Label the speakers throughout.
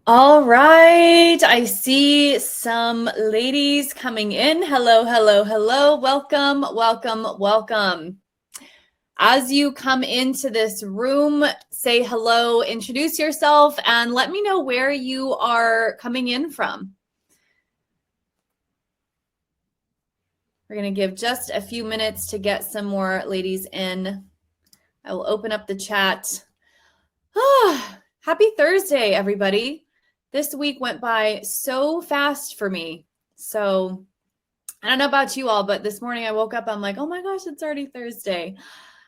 Speaker 1: All right, I see some ladies coming in. Hello, hello, hello. Welcome, welcome, welcome. As you come into this room, say hello, introduce yourself, and let me know where you are coming in from. We're going to give just a few minutes to get some more ladies in. I will open up the chat. Happy Thursday, everybody. This week went by so fast for me. So I don't know about you all, but this morning I woke up, I'm like, oh my gosh, it's already Thursday.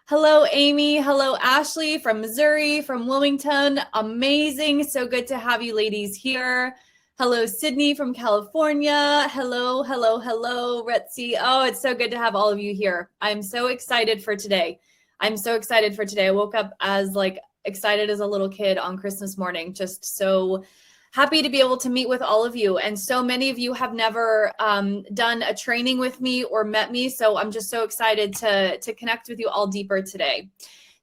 Speaker 1: Hello, Amy. Hello, Ashley from Missouri, from Wilmington. Amazing. So good to have you ladies here. Hello, Sydney from California. Hello, hello, hello, Retzi. Oh, it's so good to have all of you here. I'm so excited for today. I woke up as excited as a little kid on Christmas morning, just so happy to be able to meet with all of you. And so many of you have never done a training with me or met me. So I'm just so excited to connect with you all deeper today.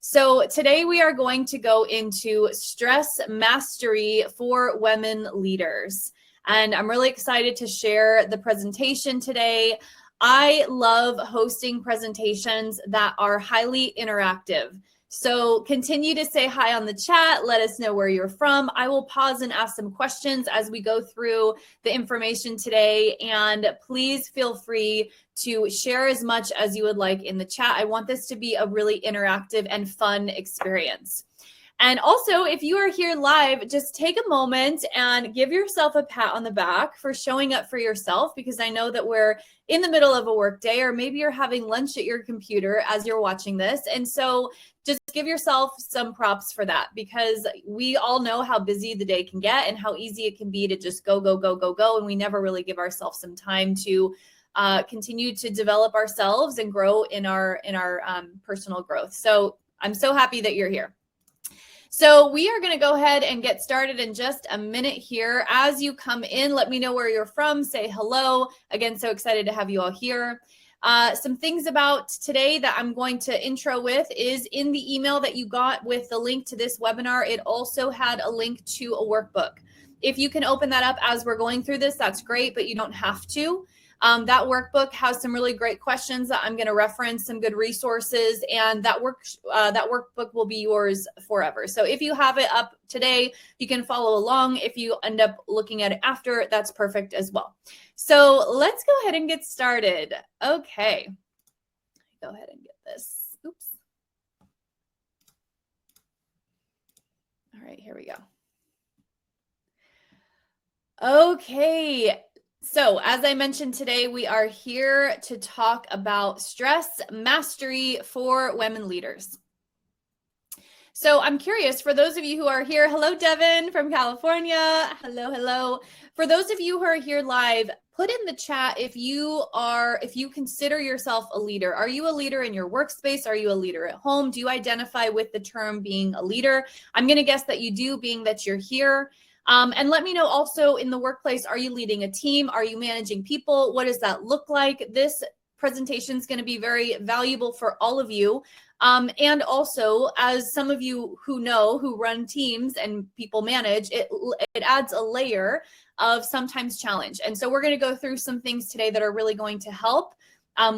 Speaker 1: So today we are going to go into stress mastery for women leaders. And I'm really excited to share the presentation today. I love hosting presentations that are highly interactive. So continue to say hi on the chat. Let us know where you're from. I will pause and ask some questions as we go through the information today. And please feel free to share as much as you would like in the chat. I want this to be a really interactive and fun experience. And also, if you are here live, just take a moment and give yourself a pat on the back for showing up for yourself, because I know that we're in the middle of a work day, or maybe you're having lunch at your computer as you're watching this. And so just give yourself some props for that, because we all know how busy the day can get and how easy it can be to just go, go, go, go, go. And we never really give ourselves some time to continue to develop ourselves and grow in our personal growth. So I'm so happy that you're here. So we are going to go ahead and get started in just a minute here. As you come in, let me know where you're from. Say hello. Again, so excited to have you all here. Some things about today that I'm going to intro with is in the email that you got with the link to this webinar. It also had a link to a workbook. If you can open that up as we're going through this, that's great, but you don't have to. That workbook has some really great questions that I'm going to reference, some good resources, and that workbook will be yours forever. So if you have it up today, you can follow along. If you end up looking at it after, that's perfect as well. So let's go ahead and get started. Okay. Go ahead and get this. Oops. All right, here we go. Okay. So as I mentioned today, we are here to talk about stress mastery for women leaders. So I'm curious, for those of you who are here, hello, Devin from California. Hello, hello. For those of you who are here live, put in the chat if you consider yourself a leader. Are you a leader in your workspace? Are you a leader at home? Do you identify with the term being a leader? I'm going to guess that you do, being that you're here. And let me know also in the workplace, are you leading a team? Are you managing people? What does that look like? This presentation is going to be very valuable for all of you. And also, as some of you who run teams and people manage, it adds a layer of sometimes challenge. And so we're going to go through some things today that are really going to help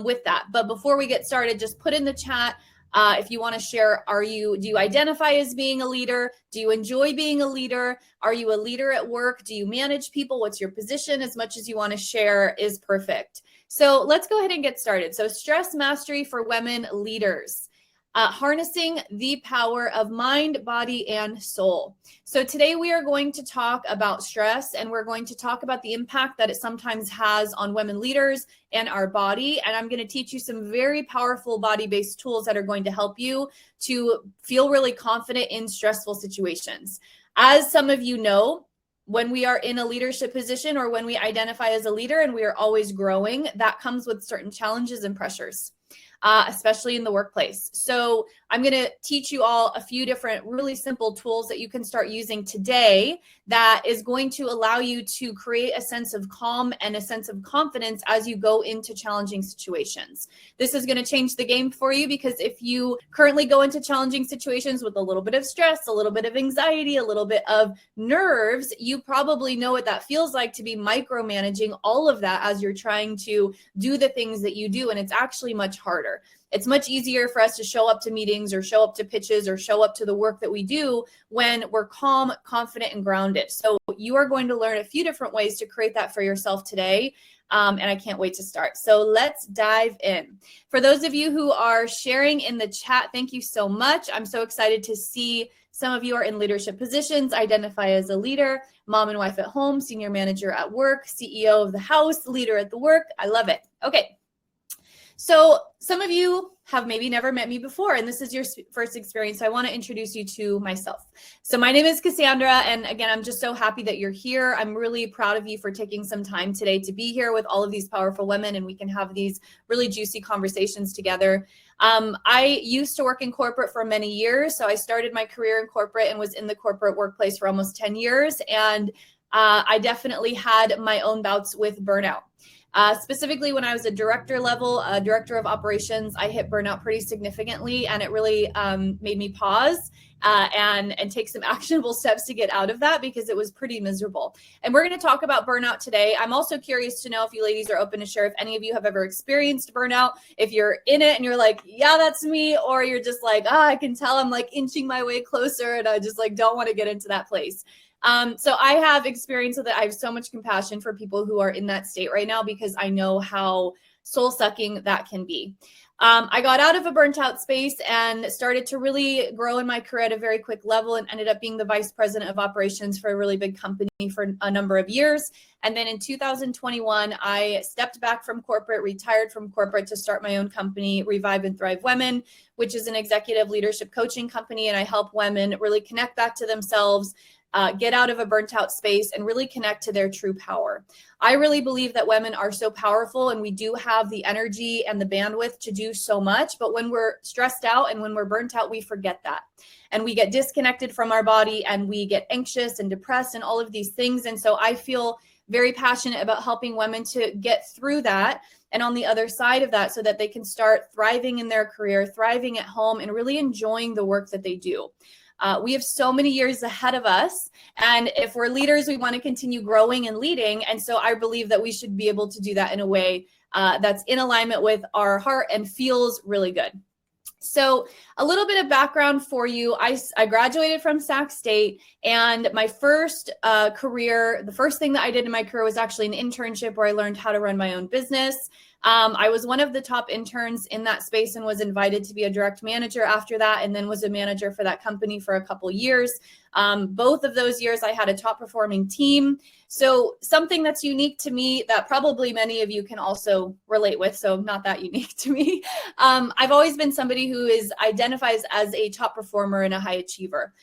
Speaker 1: with that. But before we get started, just put in the chat if you want to share, do you identify as being a leader? Do you enjoy being a leader? Are you a leader at work? Do you manage people? What's your position? As much as you want to share is perfect. So let's go ahead and get started. So stress mastery for women leaders. Harnessing the power of mind, body, and soul. So today we are going to talk about stress, and we're going to talk about the impact that it sometimes has on women leaders and our body. And I'm going to teach you some very powerful body-based tools that are going to help you to feel really confident in stressful situations. As some of you know, when we are in a leadership position or when we identify as a leader and we are always growing, that comes with certain challenges and pressures. especially in the workplace. So I'm going to teach you all a few different really simple tools that you can start using today that is going to allow you to create a sense of calm and a sense of confidence as you go into challenging situations. This is going to change the game for you, because if you currently go into challenging situations with a little bit of stress, a little bit of anxiety, a little bit of nerves, you probably know what that feels like to be micromanaging all of that as you're trying to do the things that you do. And it's actually much harder. It's much easier for us to show up to meetings or show up to pitches or show up to the work that we do when we're calm, confident, and grounded. So you are going to learn a few different ways to create that for yourself today. And I can't wait to start. So let's dive in. For those of you who are sharing in the chat, thank you so much. I'm so excited to see some of you are in leadership positions, identify as a leader, mom and wife at home, senior manager at work, CEO of the house, leader at the work. I love it. Okay. So some of you have maybe never met me before, and this is your first experience. So I want to introduce you to myself. So my name is Cassandra, and again, I'm just so happy that you're here. I'm really proud of you for taking some time today to be here with all of these powerful women, and we can have these really juicy conversations together. I used to work in corporate for many years. So I started my career in corporate and was in the corporate workplace for almost 10 years. And I definitely had my own bouts with burnout. Specifically, when I was a director level, director of operations, I hit burnout pretty significantly, and it really made me pause and take some actionable steps to get out of that, because it was pretty miserable. And we're going to talk about burnout today. I'm also curious to know if you ladies are open to share if any of you have ever experienced burnout, if you're in it and you're like, yeah, that's me, or you're just like, I can tell I'm like inching my way closer and I just like don't want to get into that place. So I have experience with it. I have so much compassion for people who are in that state right now, because I know how soul sucking that can be. I got out of a burnt out space and started to really grow in my career at a very quick level, and ended up being the vice president of operations for a really big company for a number of years. And then in 2021, I stepped back from corporate, retired from corporate to start my own company, Revive and Thrive Women, which is an executive leadership coaching company. And I help women really connect back to themselves, get out of a burnt out space, and really connect to their true power. I really believe that women are so powerful, and we do have the energy and the bandwidth to do so much. But when we're stressed out and when we're burnt out, we forget that. And we get disconnected from our body, and we get anxious and depressed and all of these things. And so I feel very passionate about helping women to get through that and on the other side of that, so that they can start thriving in their career, thriving at home, and really enjoying the work that they do. We have so many years ahead of us. And if we're leaders, we want to continue growing and leading. And so I believe that we should be able to do that in a way that's in alignment with our heart and feels really good. So a little bit of background for you. I graduated from Sac State, and my first career, the first thing that I did in my career was actually an internship where I learned how to run my own business. I was one of the top interns in that space and was invited to be a direct manager after that, and then was a manager for that company for a couple years. Both of those years, I had a top performing team. So something that's unique to me that probably many of you can also relate with, so not that unique to me. I've always been somebody who identifies as a top performer and a high achiever.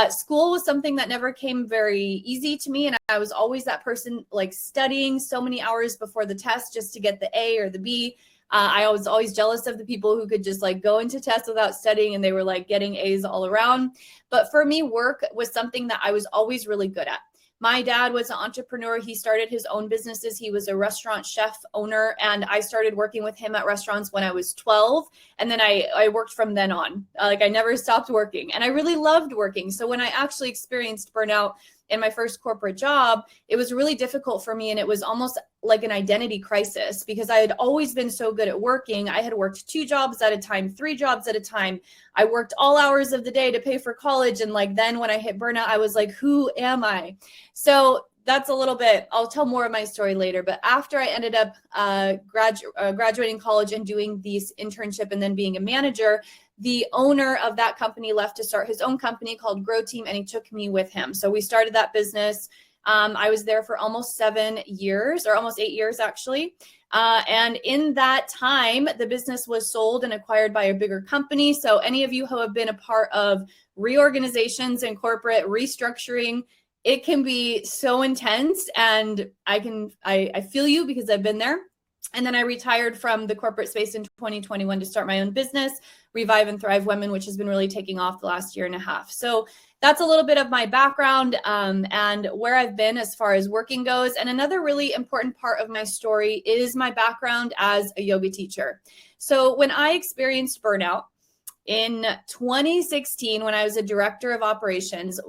Speaker 1: School was something that never came very easy to me. And I was always that person like studying so many hours before the test just to get the A or the B. I was always jealous of the people who could just like go into tests without studying and they were like getting A's all around. But for me, work was something that I was always really good at. My dad was an entrepreneur. He started his own businesses. He was a restaurant chef owner, and I started working with him at restaurants when I was 12. And then I worked from then on. Like I never stopped working, and I really loved working. So when I actually experienced burnout in my first corporate job, it was really difficult for me. And it was almost like an identity crisis because I had always been so good at working. I had worked 2 jobs at a time, 3 jobs at a time. I worked all hours of the day to pay for college. And like, then when I hit burnout, I was like, who am I? So that's a little bit, I'll tell more of my story later. But after I ended up graduating college and doing this internship and then being a manager, the owner of that company left to start his own company called Grow Team, and he took me with him. So we started that business. I was there for almost 7 years, or almost 8 years, actually. And in that time, the business was sold and acquired by a bigger company. So any of you who have been a part of reorganizations and corporate restructuring, it can be so intense. And I feel you because I've been there. And then I retired from the corporate space in 2021 to start my own business, Revive and Thrive Women, which has been really taking off the last year and a half. So that's a little bit of my background and where I've been as far as working goes. And another really important part of my story is my background as a yoga teacher. So when I experienced burnout in 2016, when I was a director of operations,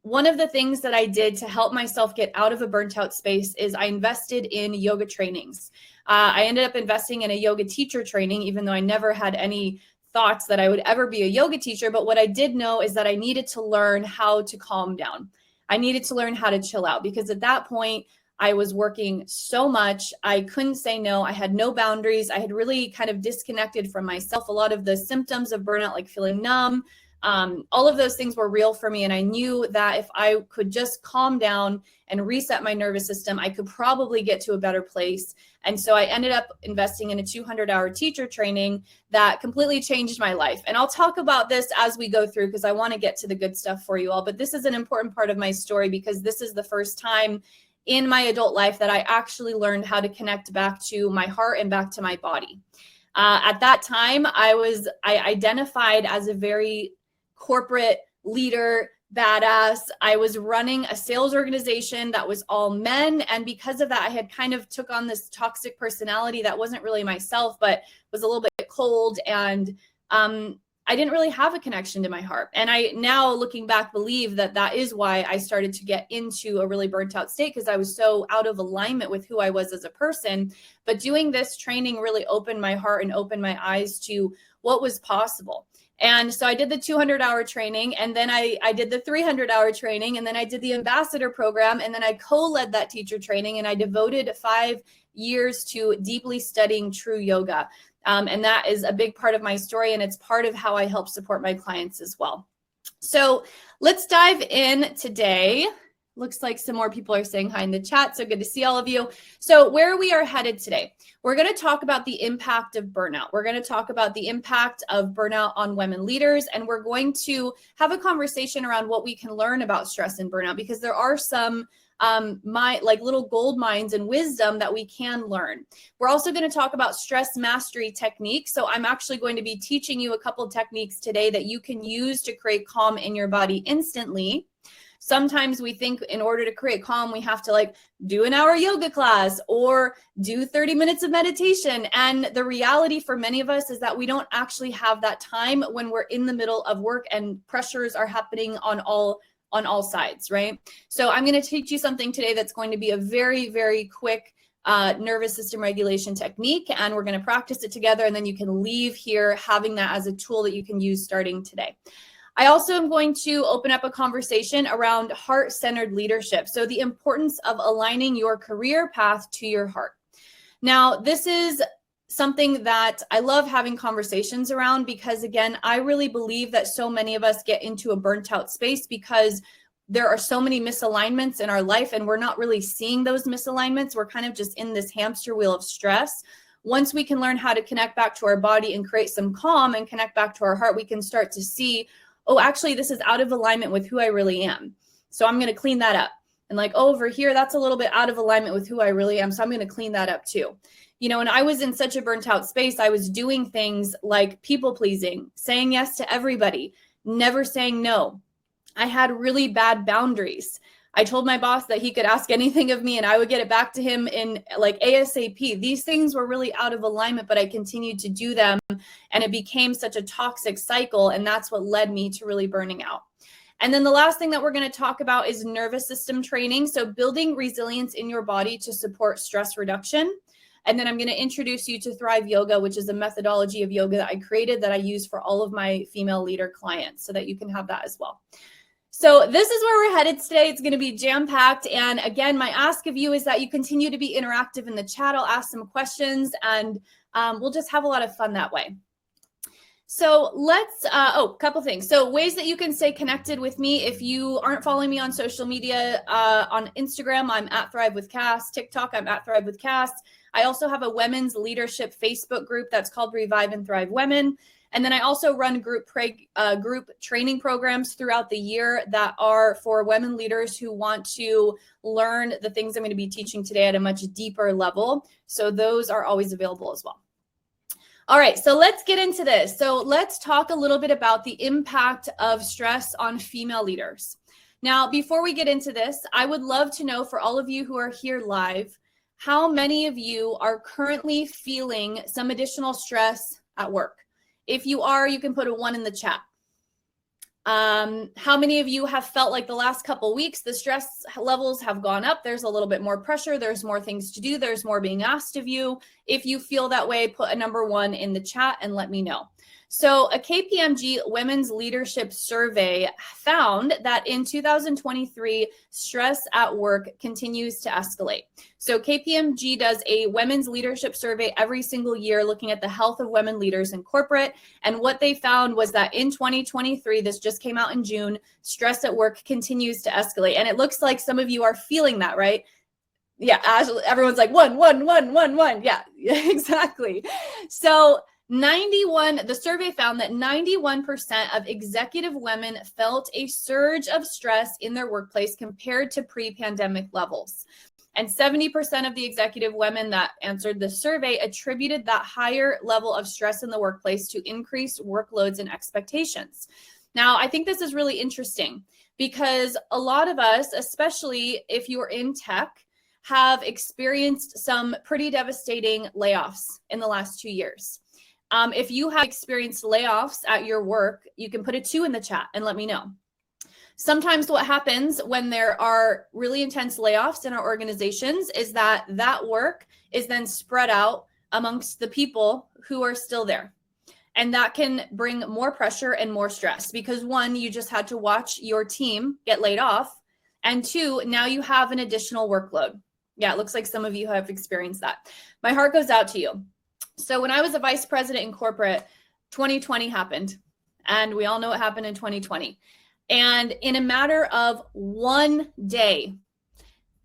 Speaker 1: one of the things that I did to help myself get out of a burnt out space is I invested in yoga trainings. I ended up investing in a yoga teacher training, even though I never had any thoughts that I would ever be a yoga teacher. But what I did know is that I needed to learn how to calm down. I needed to learn how to chill out, because at that point, I was working so much. I couldn't say no. I had no boundaries. I had really kind of disconnected from myself. A lot of the symptoms of burnout, like feeling numb, all of those things were real for me. And I knew that if I could just calm down and reset my nervous system, I could probably get to a better place. And so I ended up investing in a 200-hour teacher training that completely changed my life. And I'll talk about this as we go through, because I want to get to the good stuff for you all. But this is an important part of my story, because this is the first time in my adult life that I actually learned how to connect back to my heart and back to my body. At that time, I identified as a very corporate leader, badass. I was running a sales organization that was all men. And because of that, I had kind of took on this toxic personality that wasn't really myself, but was a little bit cold. And I didn't really have a connection to my heart. And I now, looking back, believe that that is why I started to get into a really burnt out state, because I was so out of alignment with who I was as a person. But doing this training really opened my heart and opened my eyes to what was possible. And so I did the 200-hour training, and then I did the 300-hour training, and then I did the ambassador program, and then I co-led that teacher training, and I devoted 5 years to deeply studying true yoga. And that is a big part of my story, and it's part of how I help support my clients as well. So let's dive in today. Looks like some more people are saying hi in the chat, so good to see all of you. So where we are headed today, we're going to talk about the impact of burnout. We're going to talk about the impact of burnout on women leaders, and we're going to have a conversation around what we can learn about stress and burnout, because there are some little gold mines and wisdom that we can learn. We're also going to talk about stress mastery techniques. So I'm actually going to be teaching you a couple of techniques today that you can use to create calm in your body instantly. Sometimes we think in order to create calm, we have to do an hour yoga class or do 30 minutes of meditation. And the reality for many of us is that we don't actually have that time when we're in the middle of work and pressures are happening on all sides, right? So I'm going to teach you something today that's going to be a very, very quick nervous system regulation technique, and we're going to practice it together, and then you can leave here having that as a tool that you can use starting today. I also am going to open up a conversation around heart-centered leadership. So the importance of aligning your career path to your heart. Now, this is something that I love having conversations around, because again, I really believe that so many of us get into a burnt out space because there are so many misalignments in our life, and we're not really seeing those misalignments. We're kind of just in this hamster wheel of stress. Once we can learn how to connect back to our body and create some calm and connect back to our heart, we can start to see, oh, actually, this is out of alignment with who I really am. So I'm going to clean that up. And over here, that's a little bit out of alignment with who I really am. So I'm going to clean that up too. And I was in such a burnt out space. I was doing things like people pleasing, saying yes to everybody, never saying no. I had really bad boundaries. I told my boss that he could ask anything of me and I would get it back to him in ASAP. These things were really out of alignment, but I continued to do them, and it became such a toxic cycle. And that's what led me to really burning out. And then the last thing that we're going to talk about is nervous system training. So building resilience in your body to support stress reduction. And then I'm going to introduce you to Thrive Yoga, which is a methodology of yoga that I created that I use for all of my female leader clients, so that you can have that as well. So this is where we're headed today. It's going to be jam-packed. And again, my ask of you is that you continue to be interactive in the chat. I'll ask some questions, and we'll just have a lot of fun that way. So let's, a couple things. So ways that you can stay connected with me. If you aren't following me on social media, on Instagram, I'm at Thrive with Cass. TikTok, I'm at Thrive with Cass. I also have a women's leadership Facebook group that's called Revive and Thrive Women. And then I also run group training programs throughout the year that are for women leaders who want to learn the things I'm going to be teaching today at a much deeper level. So those are always available as well. All right, so let's get into this. So let's talk a little bit about the impact of stress on female leaders. Now, before we get into this, I would love to know, for all of you who are here live, how many of you are currently feeling some additional stress at work? If you are, you can put a 1 in the chat. How many of you have felt like the last couple weeks, the stress levels have gone up? There's a little bit more pressure. There's more things to do. There's more being asked of you. If you feel that way, put a number 1 in the chat and let me know. So a KPMG Women's Leadership Survey found that in 2023, stress at work continues to escalate. So KPMG does a women's leadership survey every single year looking at the health of women leaders in corporate. And what they found was that in 2023, this just came out in June, stress at work continues to escalate. And it looks like some of you are feeling that, right? Yeah, everyone's like, one. Yeah, exactly. So the survey found that 91% of executive women felt a surge of stress in their workplace compared to pre-pandemic levels. And 70% of the executive women that answered the survey attributed that higher level of stress in the workplace to increased workloads and expectations. Now, I think this is really interesting because a lot of us, especially if you're in tech, have experienced some pretty devastating layoffs in the last 2 years. If you have experienced layoffs at your work, you can put a 2 in the chat and let me know. Sometimes what happens when there are really intense layoffs in our organizations is that work is then spread out amongst the people who are still there. And that can bring more pressure and more stress because 1, you just had to watch your team get laid off. And 2, now you have an additional workload. Yeah, it looks like some of you have experienced that. My heart goes out to you. So when I was a vice president in corporate, 2020 happened, and we all know what happened in 2020. And in a matter of 1 day,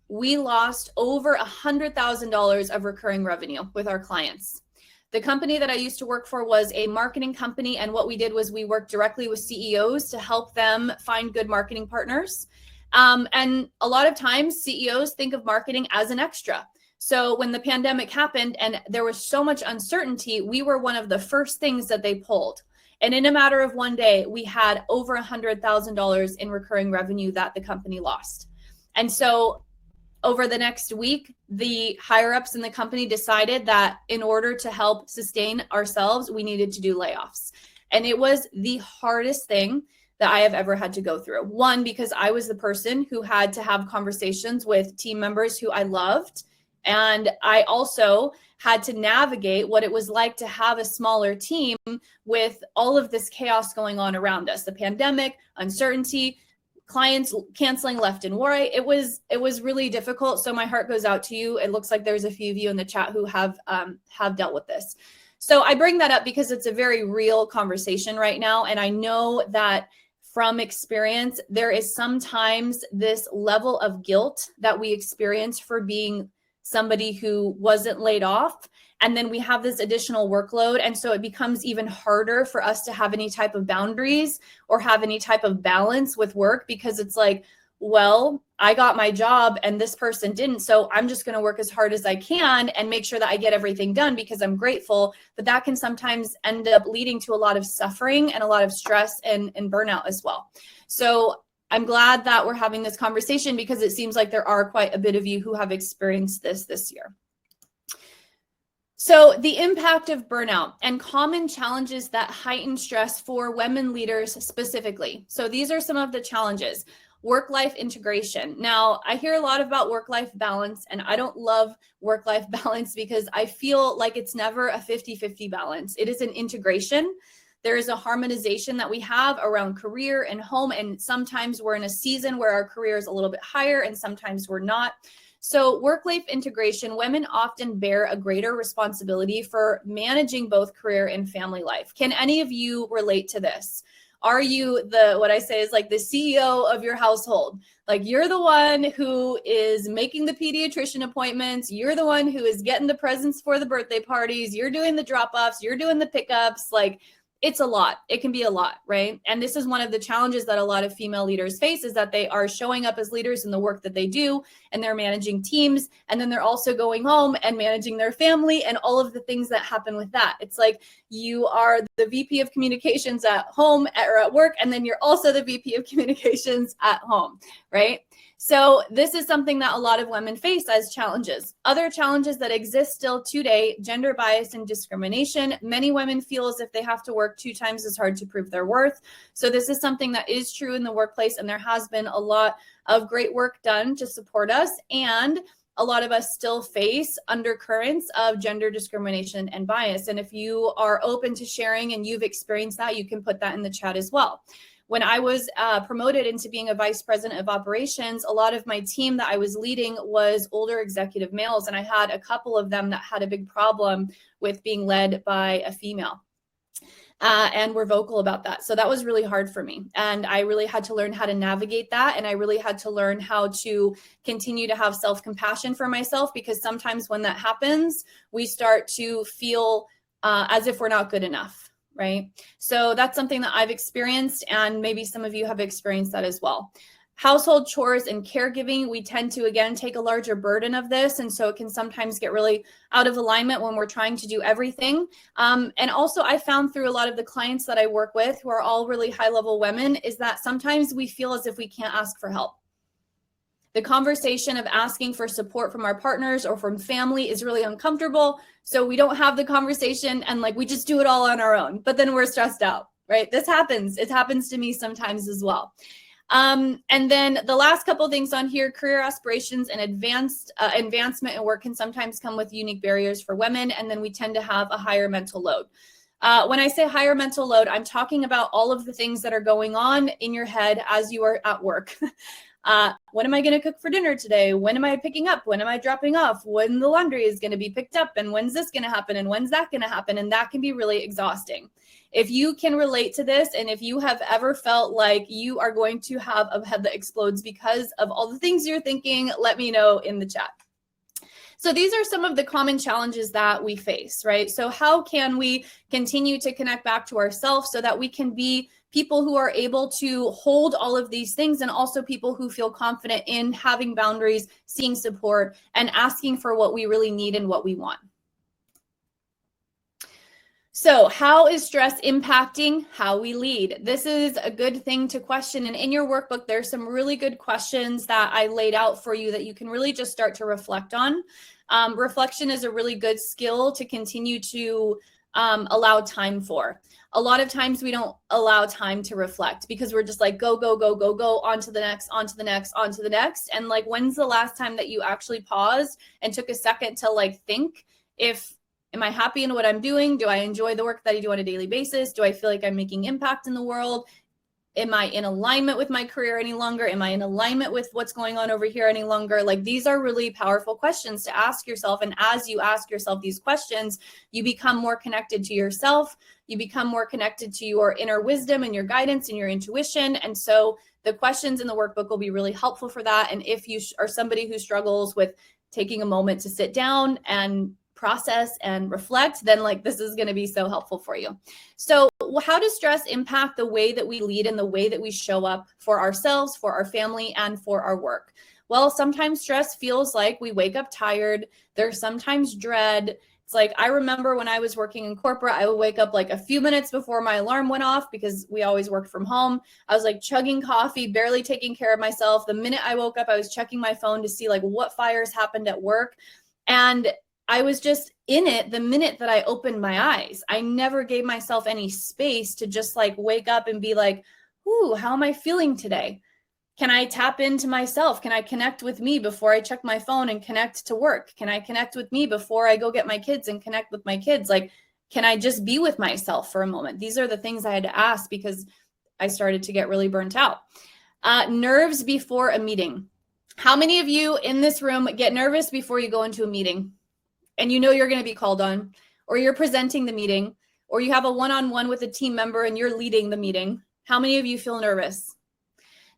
Speaker 1: we lost over $100,000 of recurring revenue with our clients. The company that I used to work for was a marketing company, and what we did was we worked directly with CEOs to help them find good marketing partners. And a lot of times, CEOs think of marketing as an extra. So when the pandemic happened and there was so much uncertainty, we were one of the first things that they pulled. And in a matter of 1 day, we had over $100,000 in recurring revenue that the company lost. And so over the next week, the higher ups in the company decided that in order to help sustain ourselves, we needed to do layoffs. And it was the hardest thing that I have ever had to go through. 1, because I was the person who had to have conversations with team members who I loved. And I also had to navigate what it was like to have a smaller team with all of this chaos going on around us, the pandemic, uncertainty, clients canceling left and right. It was really difficult. So my heart goes out to you. It looks like there's a few of you in the chat who have dealt with this. So I bring that up because it's a very real conversation right now. And I know that from experience, there is sometimes this level of guilt that we experience for being somebody who wasn't laid off. And then we have this additional workload. And so it becomes even harder for us to have any type of boundaries or have any type of balance with work because it's like, well, I got my job and this person didn't. So I'm just going to work as hard as I can and make sure that I get everything done because I'm grateful. But that can sometimes end up leading to a lot of suffering and a lot of stress and burnout as well. So I'm glad that we're having this conversation because it seems like there are quite a bit of you who have experienced this year. So the impact of burnout and common challenges that heighten stress for women leaders specifically. So these are some of the challenges. Work-life integration. Now, I hear a lot about work-life balance, and I don't love work-life balance because I feel like it's never a 50-50 balance. It is an integration. There is a harmonization that we have around career and home, and sometimes we're in a season where our career is a little bit higher and sometimes we're not. So work-life integration, women often bear a greater responsibility for managing both career and family life. Can any of you relate to this? Are you what I say is like the CEO of your household? Like you're the one who is making the pediatrician appointments. You're the one who is getting the presents for the birthday parties. You're doing the drop-offs. You're doing the pickups. Like it's a lot. It can be a lot, right? And this is one of the challenges that a lot of female leaders face, is that they are showing up as leaders in the work that they do, and they're managing teams, and then they're also going home and managing their family and all of the things that happen with that. It's like you are the VP of communications at home or at work, and then you're also the VP of communications at home, right? So this is something that a lot of women face as challenges. Other challenges that exist still today: gender bias and discrimination. Many women feel as if they have to work 2 times as hard to prove their worth. So this is something that is true in the workplace, and there has been a lot of great work done to support us. And a lot of us still face undercurrents of gender discrimination and bias. And if you are open to sharing and you've experienced that, you can put that in the chat as well. When I was promoted into being a vice president of operations, a lot of my team that I was leading was older executive males, and I had a couple of them that had a big problem with being led by a female. And were vocal about that. So that was really hard for me. And I really had to learn how to navigate that. And I really had to learn how to continue to have self-compassion for myself, because sometimes when that happens, we start to feel as if we're not good enough. Right? So that's something that I've experienced, and maybe some of you have experienced that as well. Household chores and caregiving, we tend to, again, take a larger burden of this. And so it can sometimes get really out of alignment when we're trying to do everything. And also I found through a lot of the clients that I work with, who are all really high-level women, is that sometimes we feel as if we can't ask for help. The conversation of asking for support from our partners or from family is really uncomfortable. So we don't have the conversation, and like we just do it all on our own, but then we're stressed out, right? This happens. It happens to me sometimes as well. And then the last couple of things on here: career aspirations and advancement in work can sometimes come with unique barriers for women. And then we tend to have a higher mental load. When I say higher mental load, I'm talking about all of the things that are going on in your head as you are at work. When am I going to cook for dinner today? When am I picking up? When am I dropping off? When the laundry is going to be picked up? And when's this going to happen? And when's that going to happen? And that can be really exhausting. If you can relate to this, and if you have ever felt like you are going to have a head that explodes because of all the things you're thinking, let me know in the chat. So these are some of the common challenges that we face, right? So how can we continue to connect back to ourselves so that we can be people who are able to hold all of these things, and also people who feel confident in having boundaries, seeking support, and asking for what we really need and what we want? So how is stress impacting how we lead? This is a good thing to question. And in your workbook, there's some really good questions that I laid out for you that you can really just start to reflect on. Reflection is a really good skill to continue to allow time for. A lot of times we don't allow time to reflect because we're just like, go, go, go, go, go, on to the next, on to the next, on to the next. And like, when's the last time that you actually paused and took a second to like think, am I happy in what I'm doing? Do I enjoy the work that I do on a daily basis? Do I feel like I'm making impact in the world? Am I in alignment with my career any longer? Am I in alignment with what's going on over here any longer? Like, these are really powerful questions to ask yourself. And as you ask yourself these questions, you become more connected to yourself. You become more connected to your inner wisdom and your guidance and your intuition. And so the questions in the workbook will be really helpful for that. And if you are somebody who struggles with taking a moment to sit down and process and reflect, then like this is going to be so helpful for you. So how does stress impact the way that we lead and the way that we show up for ourselves, for our family, and for our work? Well, sometimes stress feels like we wake up tired. There's sometimes dread. It's like, I remember when I was working in corporate, I would wake up like a few minutes before my alarm went off because we always worked from home. I was like chugging coffee, barely taking care of myself. The minute I woke up, I was checking my phone to see like what fires happened at work. And I was just in it the minute that I opened my eyes. I never gave myself any space to just like wake up and be like, ooh, how am I feeling today? Can I tap into myself? Can I connect with me before I check my phone and connect to work? Can I connect with me before I go get my kids and connect with my kids? Like, can I just be with myself for a moment? These are the things I had to ask because I started to get really burnt out. Nerves before a meeting. How many of you in this room get nervous before you go into a meeting? And you know you're going to be called on, or you're presenting the meeting, or you have a one-on-one with a team member and you're leading the meeting. How many of you feel nervous?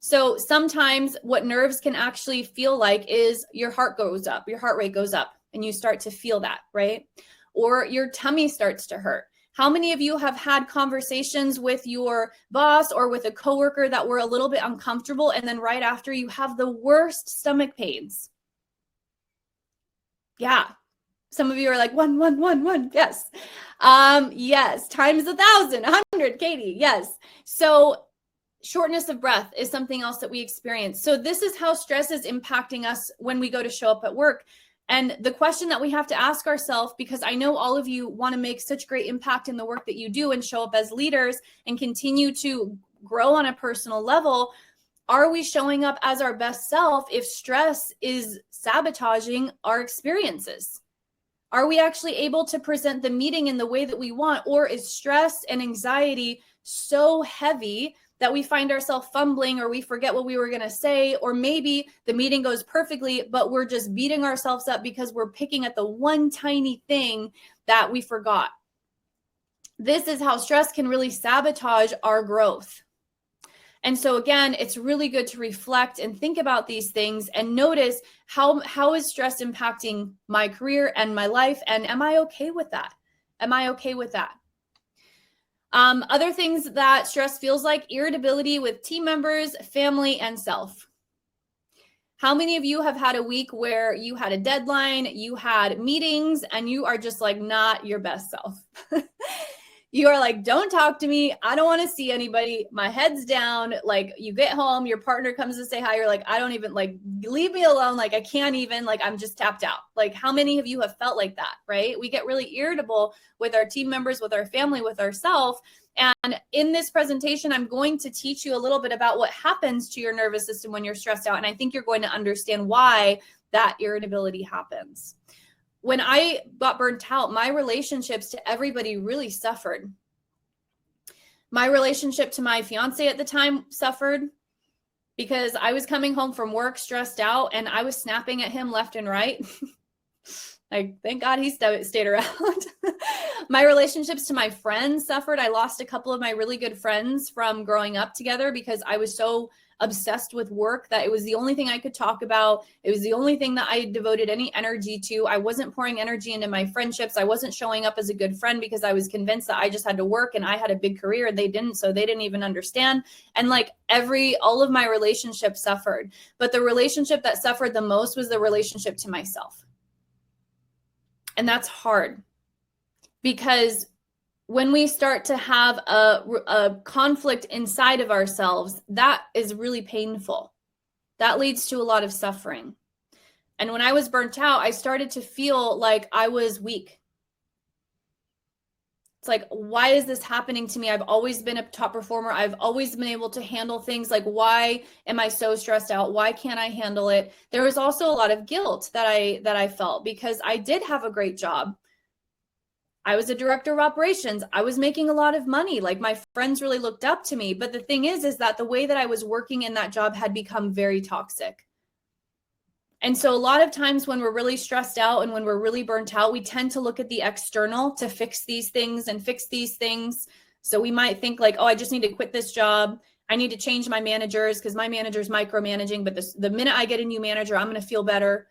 Speaker 1: So sometimes what nerves can actually feel like is your heart goes up, your heart rate goes up, and you start to feel that, right? Or your tummy starts to hurt. How many of you have had conversations with your boss or with a coworker that were a little bit uncomfortable, and then right after you have the worst stomach pains? Yeah. Some of you are like, one. Yes. Yes. Times 1,000, 100, Katie. Yes. So shortness of breath is something else that we experience. So this is how stress is impacting us when we go to show up at work. And the question that we have to ask ourselves, because I know all of you want to make such great impact in the work that you do and show up as leaders and continue to grow on a personal level, are we showing up as our best self if stress is sabotaging our experiences? Are we actually able to present the meeting in the way that we want? Or is stress and anxiety so heavy that we find ourselves fumbling, or we forget what we were going to say? Or maybe the meeting goes perfectly, but we're just beating ourselves up because we're picking at the one tiny thing that we forgot. This is how stress can really sabotage our growth. And so again, it's really good to reflect and think about these things and notice how is stress impacting my career and my life, and am I okay with that? Am I okay with that? Other things that stress feels like: irritability with team members, family, and self. How many of you have had a week where you had a deadline, you had meetings, and you are just like not your best self? You are like, don't talk to me. I don't want to see anybody. My head's down. Like, you get home, your partner comes to say hi. You're like, I don't even, like, leave me alone. Like, I can't even, like, I'm just tapped out. Like, how many of you have felt like that, right? We get really irritable with our team members, with our family, with ourselves. And in this presentation, I'm going to teach you a little bit about what happens to your nervous system when you're stressed out. And I think you're going to understand why that irritability happens. When I got burnt out, my relationships to everybody really suffered. My relationship to my fiance at the time suffered because I was coming home from work stressed out and I was snapping at him left and right. Like, thank God he stayed around. My relationships to my friends suffered. I lost a couple of my really good friends from growing up together because I was so obsessed with work that it was the only thing I could talk about. It was the only thing that I devoted any energy to. I wasn't pouring energy into my friendships. I wasn't showing up as a good friend because I was convinced that I just had to work and I had a big career and they didn't. So they didn't even understand. And like all of my relationships suffered. But the relationship that suffered the most was the relationship to myself. And that's hard because when we start to have a conflict inside of ourselves, that is really painful. That leads to a lot of suffering. And when I was burnt out, I started to feel like I was weak. It's like, why is this happening to me? I've always been a top performer. I've always been able to handle things. Like, why am I so stressed out? Why can't I handle it? There was also a lot of guilt that I felt because I did have a great job. I was a director of operations. I was making a lot of money. Like, my friends really looked up to me. But the thing is that the way that I was working in that job had become very toxic. And so a lot of times when we're really stressed out and when we're really burnt out, we tend to look at the external to fix these things and fix these things. So we might think like, oh, I just need to quit this job. I need to change my managers because my manager's micromanaging. But the minute I get a new manager, I'm going to feel better.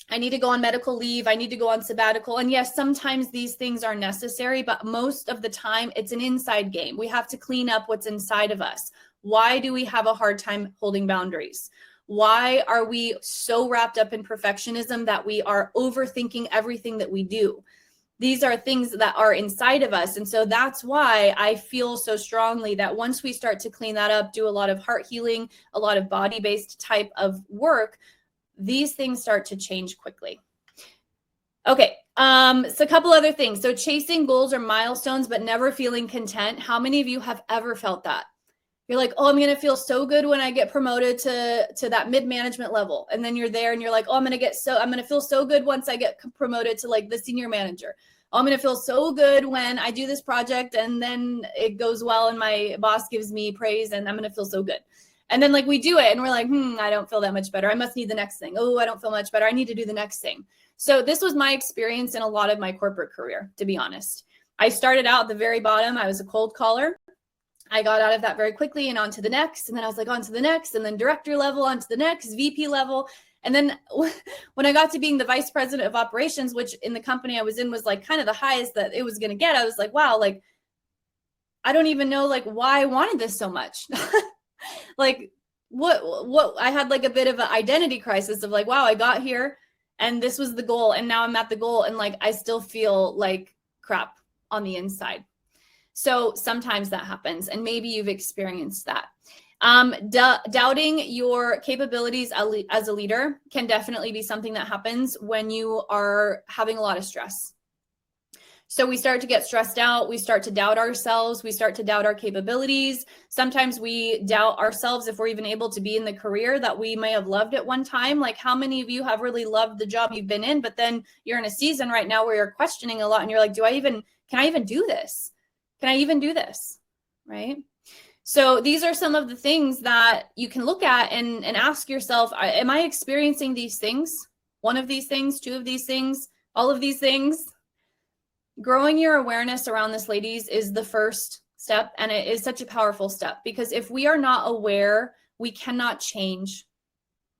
Speaker 1: I need to go on medical leave. I need to go on sabbatical. And yes, sometimes these things are necessary, but most of the time it's an inside game. We have to clean up what's inside of us. Why do we have a hard time holding boundaries? Why are we so wrapped up in perfectionism that we are overthinking everything that we do? These are things that are inside of us. And so that's why I feel so strongly that once we start to clean that up, do a lot of heart healing, a lot of body-based type of work, these things start to change quickly. Okay, so a couple other things. So chasing goals or milestones, but never feeling content. How many of you have ever felt that? You're like, oh, I'm going to feel so good when I get promoted to that mid-management level. And then you're there and you're like, oh, I'm going to feel so good once I get promoted to like the senior manager. Oh, I'm going to feel so good when I do this project and then it goes well and my boss gives me praise and I'm going to feel so good. And then like we do it and we're like, I don't feel that much better. I must need the next thing. Oh, I don't feel much better. I need to do the next thing. So this was my experience in a lot of my corporate career, to be honest. I started out at the very bottom. I was a cold caller. I got out of that very quickly and on to the next. And then I was like, on to the next, and then director level, on to the next, VP level. And then when I got to being the vice president of operations, which in the company I was in was like kind of the highest that it was going to get, I was like, wow, like, I don't even know like why I wanted this so much. Like what I had like a bit of an identity crisis of like, wow, I got here and this was the goal. And now I'm at the goal. And like, I still feel like crap on the inside. So sometimes that happens, and maybe you've experienced that. Doubting your capabilities as a leader can definitely be something that happens when you are having a lot of stress. So we start to get stressed out. We start to doubt ourselves. We start to doubt our capabilities. Sometimes we doubt ourselves if we're even able to be in the career that we may have loved at one time. Like, how many of you have really loved the job you've been in, but then you're in a season right now where you're questioning a lot and you're like, can I even do this? Can I even do this? Right? So these are some of the things that you can look at and ask yourself, am I experiencing these things? One of these things, two of these things, all of these things? Growing your awareness around this, ladies, is the first step. And it is such a powerful step, because if we are not aware, we cannot change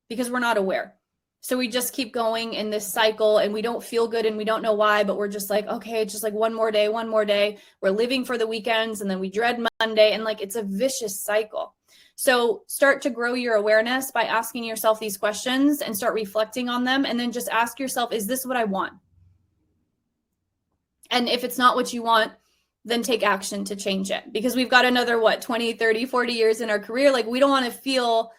Speaker 1: because we're not aware. So we just keep going in this cycle and we don't feel good and we don't know why, but we're just like, okay, it's just like one more day. We're living for the weekends and then we dread Monday, and like it's a vicious cycle. So start to grow your awareness by asking yourself these questions and start reflecting on them. And then just ask yourself, is this what I want? And if it's not what you want, then take action to change it, because we've got another, 20, 30, 40 years in our career. Like, we don't want to feel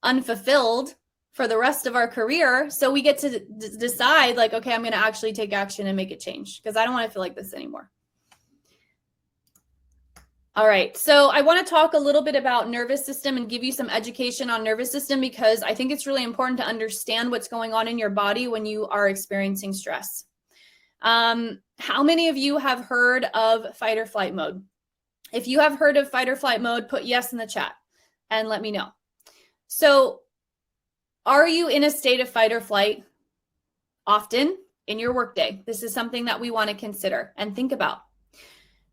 Speaker 1: unfulfilled for the rest of our career. So we get to decide like, okay, I'm going to actually take action and make it change, because I don't want to feel like this anymore. All right. So I want to talk a little bit about nervous system and give you some education on nervous system, because I think it's really important to understand what's going on in your body when you are experiencing stress. How many of you have heard of fight or flight mode? If you have heard of fight or flight mode, put yes in the chat and let me know. So are you in a state of fight or flight often in your workday? This is something that we want to consider and think about.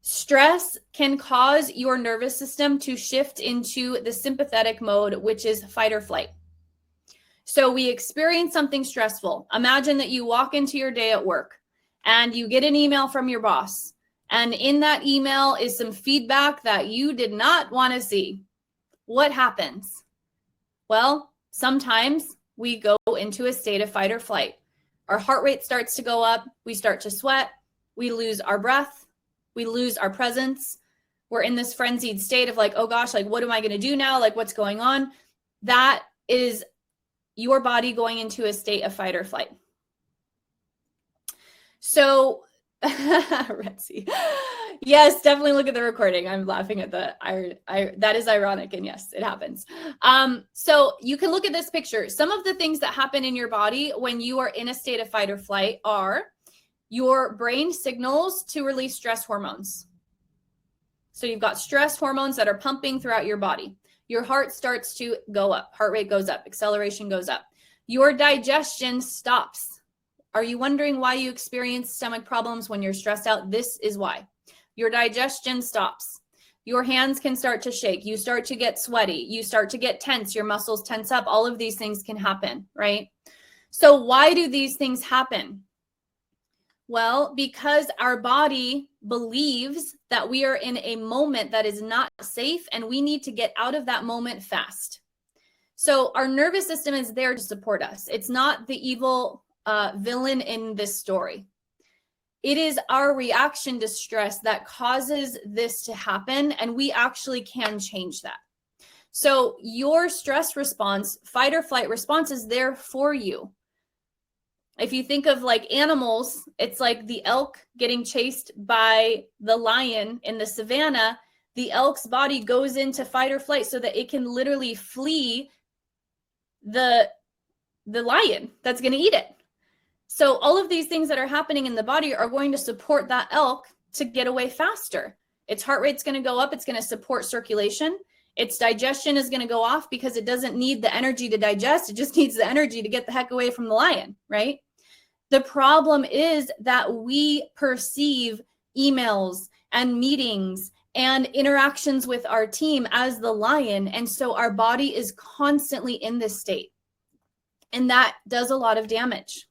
Speaker 1: Stress can cause your nervous system to shift into the sympathetic mode, which is fight or flight. So we experience something stressful. Imagine that you walk into your day at work and you get an email from your boss. And in that email is some feedback that you did not want to see. What happens? Well, sometimes we go into a state of fight or flight. Our heart rate starts to go up. We start to sweat. We lose our breath. We lose our presence. We're in this frenzied state of like, oh gosh, like, what am I going to do now? Like, what's going on? That is your body going into a state of fight or flight. So, Retsy, yes, definitely look at the recording. I'm laughing at that is ironic, and yes, it happens. So you can look at this picture. Some of the things that happen in your body when you are in a state of fight or flight are your brain signals to release stress hormones. So you've got stress hormones that are pumping throughout your body. Your heart starts to go up, heart rate goes up, acceleration goes up. Your digestion stops. Are you wondering why you experience stomach problems when you're stressed out? This is why. Your digestion stops. Your hands can start to shake. You start to get sweaty. You start to get tense. Your muscles tense up. All of these things can happen, right? So why do these things happen? Well, because our body believes that we are in a moment that is not safe and we need to get out of that moment fast. So our nervous system is there to support us. It's not the evil villain in this story. It is our reaction to stress that causes this to happen, and we actually can change that. So your stress response, fight or flight response, is there for you. If you think of like animals, it's like the elk getting chased by the lion in the savannah. The elk's body goes into fight or flight so that it can literally flee the lion that's going to eat it. So all of these things that are happening in the body are going to support that elk to get away faster. Its heart rate's going to go up. It's going to support circulation. Its digestion is going to go off because it doesn't need the energy to digest. It just needs the energy to get the heck away from the lion, right? The problem is that we perceive emails and meetings and interactions with our team as the lion. And so our body is constantly in this state. And that does a lot of damage.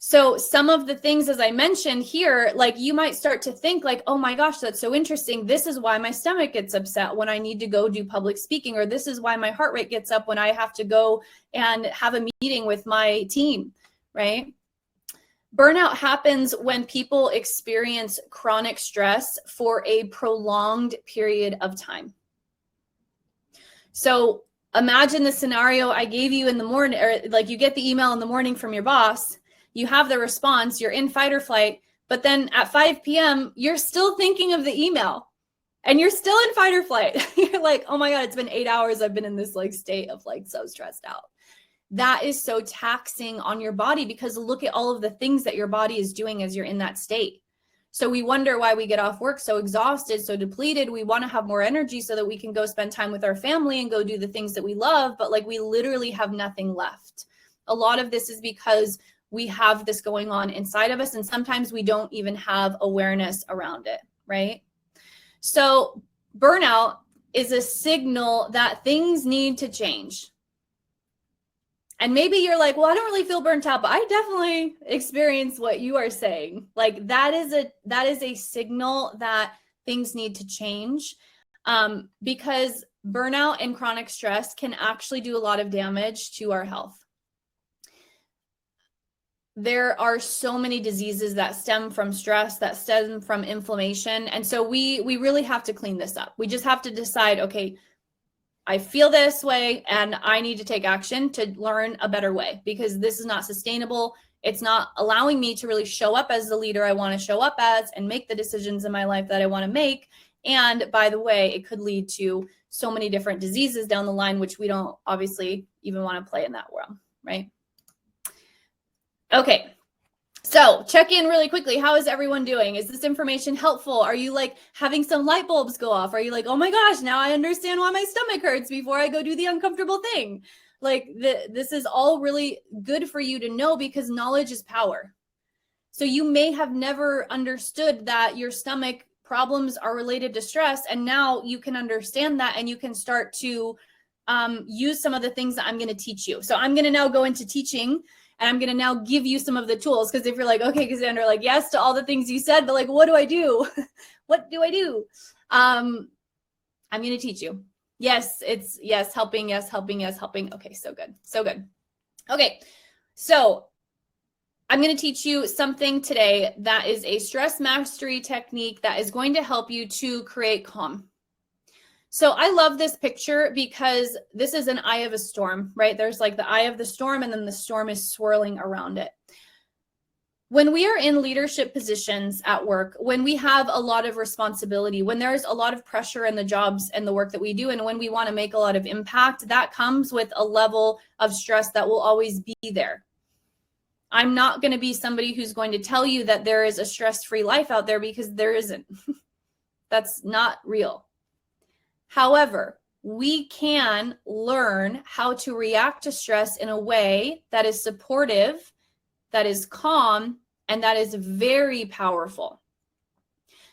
Speaker 1: So some of the things, as I mentioned here, like you might start to think like, oh my gosh, that's so interesting. This is why my stomach gets upset when I need to go do public speaking, or this is why my heart rate gets up when I have to go and have a meeting with my team, right? Burnout happens when people experience chronic stress for a prolonged period of time. So imagine the scenario I gave you in the morning, or like you get the email in the morning from your boss, you have the response, you're in fight or flight, but then at 5 p.m., you're still thinking of the email and you're still in fight or flight. You're like, oh my God, it's been 8 hours. I've been in this like state of like so stressed out. That is so taxing on your body, because look at all of the things that your body is doing as you're in that state. So we wonder why we get off work so exhausted, so depleted. We want to have more energy so that we can go spend time with our family and go do the things that we love, but like we literally have nothing left. A lot of this is because we have this going on inside of us, and sometimes we don't even have awareness around it, right? So burnout is a signal that things need to change. And maybe you're like, well, I don't really feel burnt out, but I definitely experience what you are saying. Like that is a signal that things need to change, because burnout and chronic stress can actually do a lot of damage to our health. There are so many diseases that stem from stress, that stem from inflammation. And so we really have to clean this up. We just have to decide, okay, I feel this way and I need to take action to learn a better way, because this is not sustainable. It's not allowing me to really show up as the leader I want to show up as and make the decisions in my life that I want to make. And by the way, it could lead to so many different diseases down the line, which we don't obviously even want to play in that realm, right? Okay. So check in really quickly. How is everyone doing? Is this information helpful? Are you like having some light bulbs go off? Are you like, oh my gosh, now I understand why my stomach hurts before I go do the uncomfortable thing? Like this is all really good for you to know, because knowledge is power. So you may have never understood that your stomach problems are related to stress. And now you can understand that, and you can start to use some of the things that I'm going to teach you. So I'm going to now go into teaching. And I'm going to now give you some of the tools, because if you're like, okay, Cassandra, like, yes to all the things you said, but like, what do I do? What do I do? I'm going to teach you. Yes, it's yes, helping, yes, helping, yes, helping. Okay, so good. So good. Okay, so I'm going to teach you something today that is a stress mastery technique that is going to help you to create calm. So I love this picture because this is an eye of a storm, right? There's like the eye of the storm, and then the storm is swirling around it. When we are in leadership positions at work, when we have a lot of responsibility, when there's a lot of pressure in the jobs and the work that we do, and when we want to make a lot of impact, that comes with a level of stress that will always be there. I'm not going to be somebody who's going to tell you that there is a stress-free life out there, because there isn't. That's not real. However, we can learn how to react to stress in a way that is supportive, that is calm, and that is very powerful.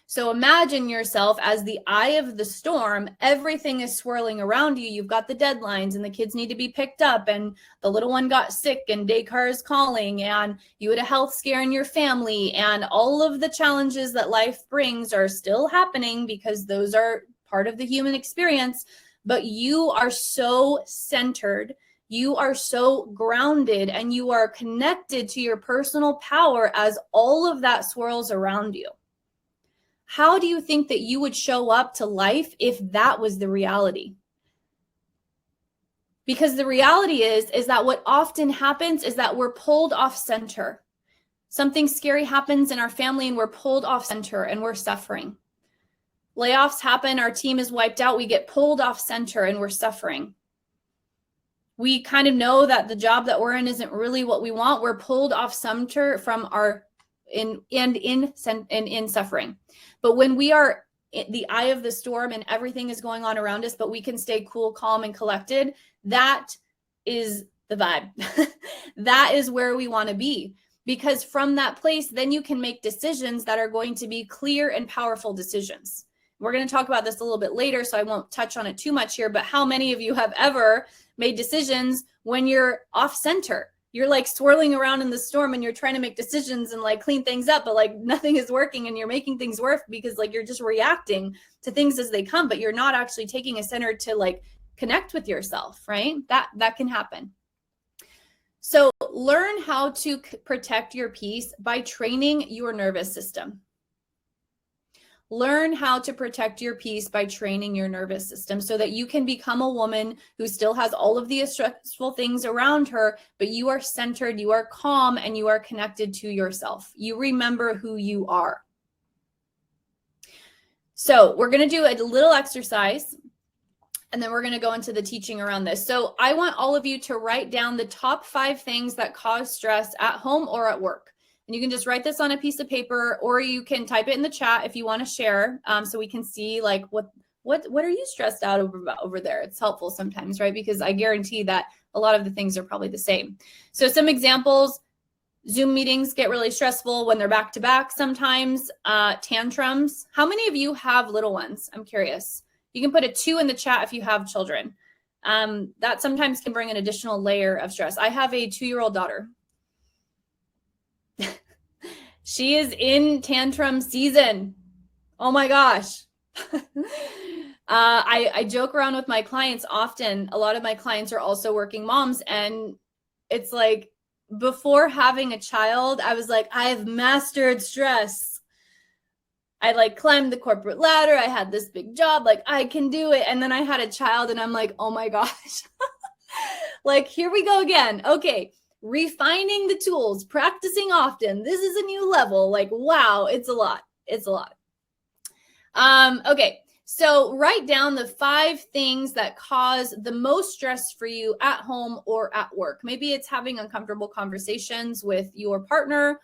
Speaker 1: So imagine yourself as the eye of the storm. Everything is swirling around you. You've got the deadlines, and the kids need to be picked up, and the little one got sick, and daycare is calling, and you had a health scare in your family, and all of the challenges that life brings are still happening, because those are part of the human experience. But you are so centered, you are so grounded, and you are connected to your personal power as all of that swirls around you. How do you think that you would show up to life if that was the reality? Because the reality is that what often happens is that we're pulled off center. Something scary happens in our family, and we're pulled off center, and we're suffering. Layoffs happen, our team is wiped out, we get pulled off center, and we're suffering. We kind of know that the job that we're in isn't really what we want. We're pulled off center from our in suffering. But when we are in the eye of the storm and everything is going on around us, but we can stay cool, calm, and collected, that is the vibe. That is where we want to be. Because from that place, then you can make decisions that are going to be clear and powerful decisions. We're going to talk about this a little bit later, so I won't touch on it too much here, but how many of you have ever made decisions when you're off center? You're like swirling around in the storm and you're trying to make decisions and like clean things up, but like nothing is working and you're making things work because like you're just reacting to things as they come, but you're not actually taking a center to like connect with yourself, right? That can happen. So learn how to protect your peace by training your nervous system. Learn how to protect your peace by training your nervous system so that you can become a woman who still has all of the stressful things around her, but you are centered, you are calm, and you are connected to yourself. You remember who you are. So we're going to do a little exercise, and then we're going to go into the teaching around this. So I want all of you to write down the top 5 things that cause stress at home or at work. And you can just write this on a piece of paper, or you can type it in the chat if you want to share, so we can see like what are you stressed out over there. It's helpful sometimes, right? Because I guarantee that a lot of the things are probably the same. So some examples: Zoom meetings get really stressful when they're back to back sometimes. Tantrums. How many of you have little ones? I'm curious. You can put a 2 in the chat if you have children. That sometimes can bring an additional layer of stress. I have a 2-year-old daughter. She is in tantrum season. Oh my gosh. I joke around with my clients often. A lot of my clients are also working moms, and it's like before having a child, I was like, I've mastered stress. I like climbed the corporate ladder. I had this big job, like I can do it. And then I had a child and I'm like, oh my gosh, like, here we go again. Okay. Refining the tools, practicing often. This is a new level. Like, wow, it's a lot. It's a lot. Okay. So write down the 5 things that cause the most stress for you at home or at work. Maybe it's having uncomfortable conversations with your partner.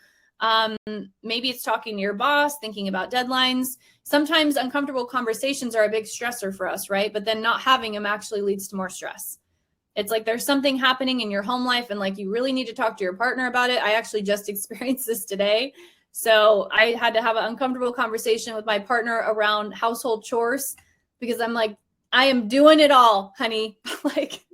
Speaker 1: Maybe it's talking to your boss, thinking about deadlines. Sometimes uncomfortable conversations are a big stressor for us, right? But then not having them actually leads to more stress. It's like there's something happening in your home life and like you really need to talk to your partner about it. I actually just experienced this today. So I had to have an uncomfortable conversation with my partner around household chores because I'm like, I am doing it all, honey. Like,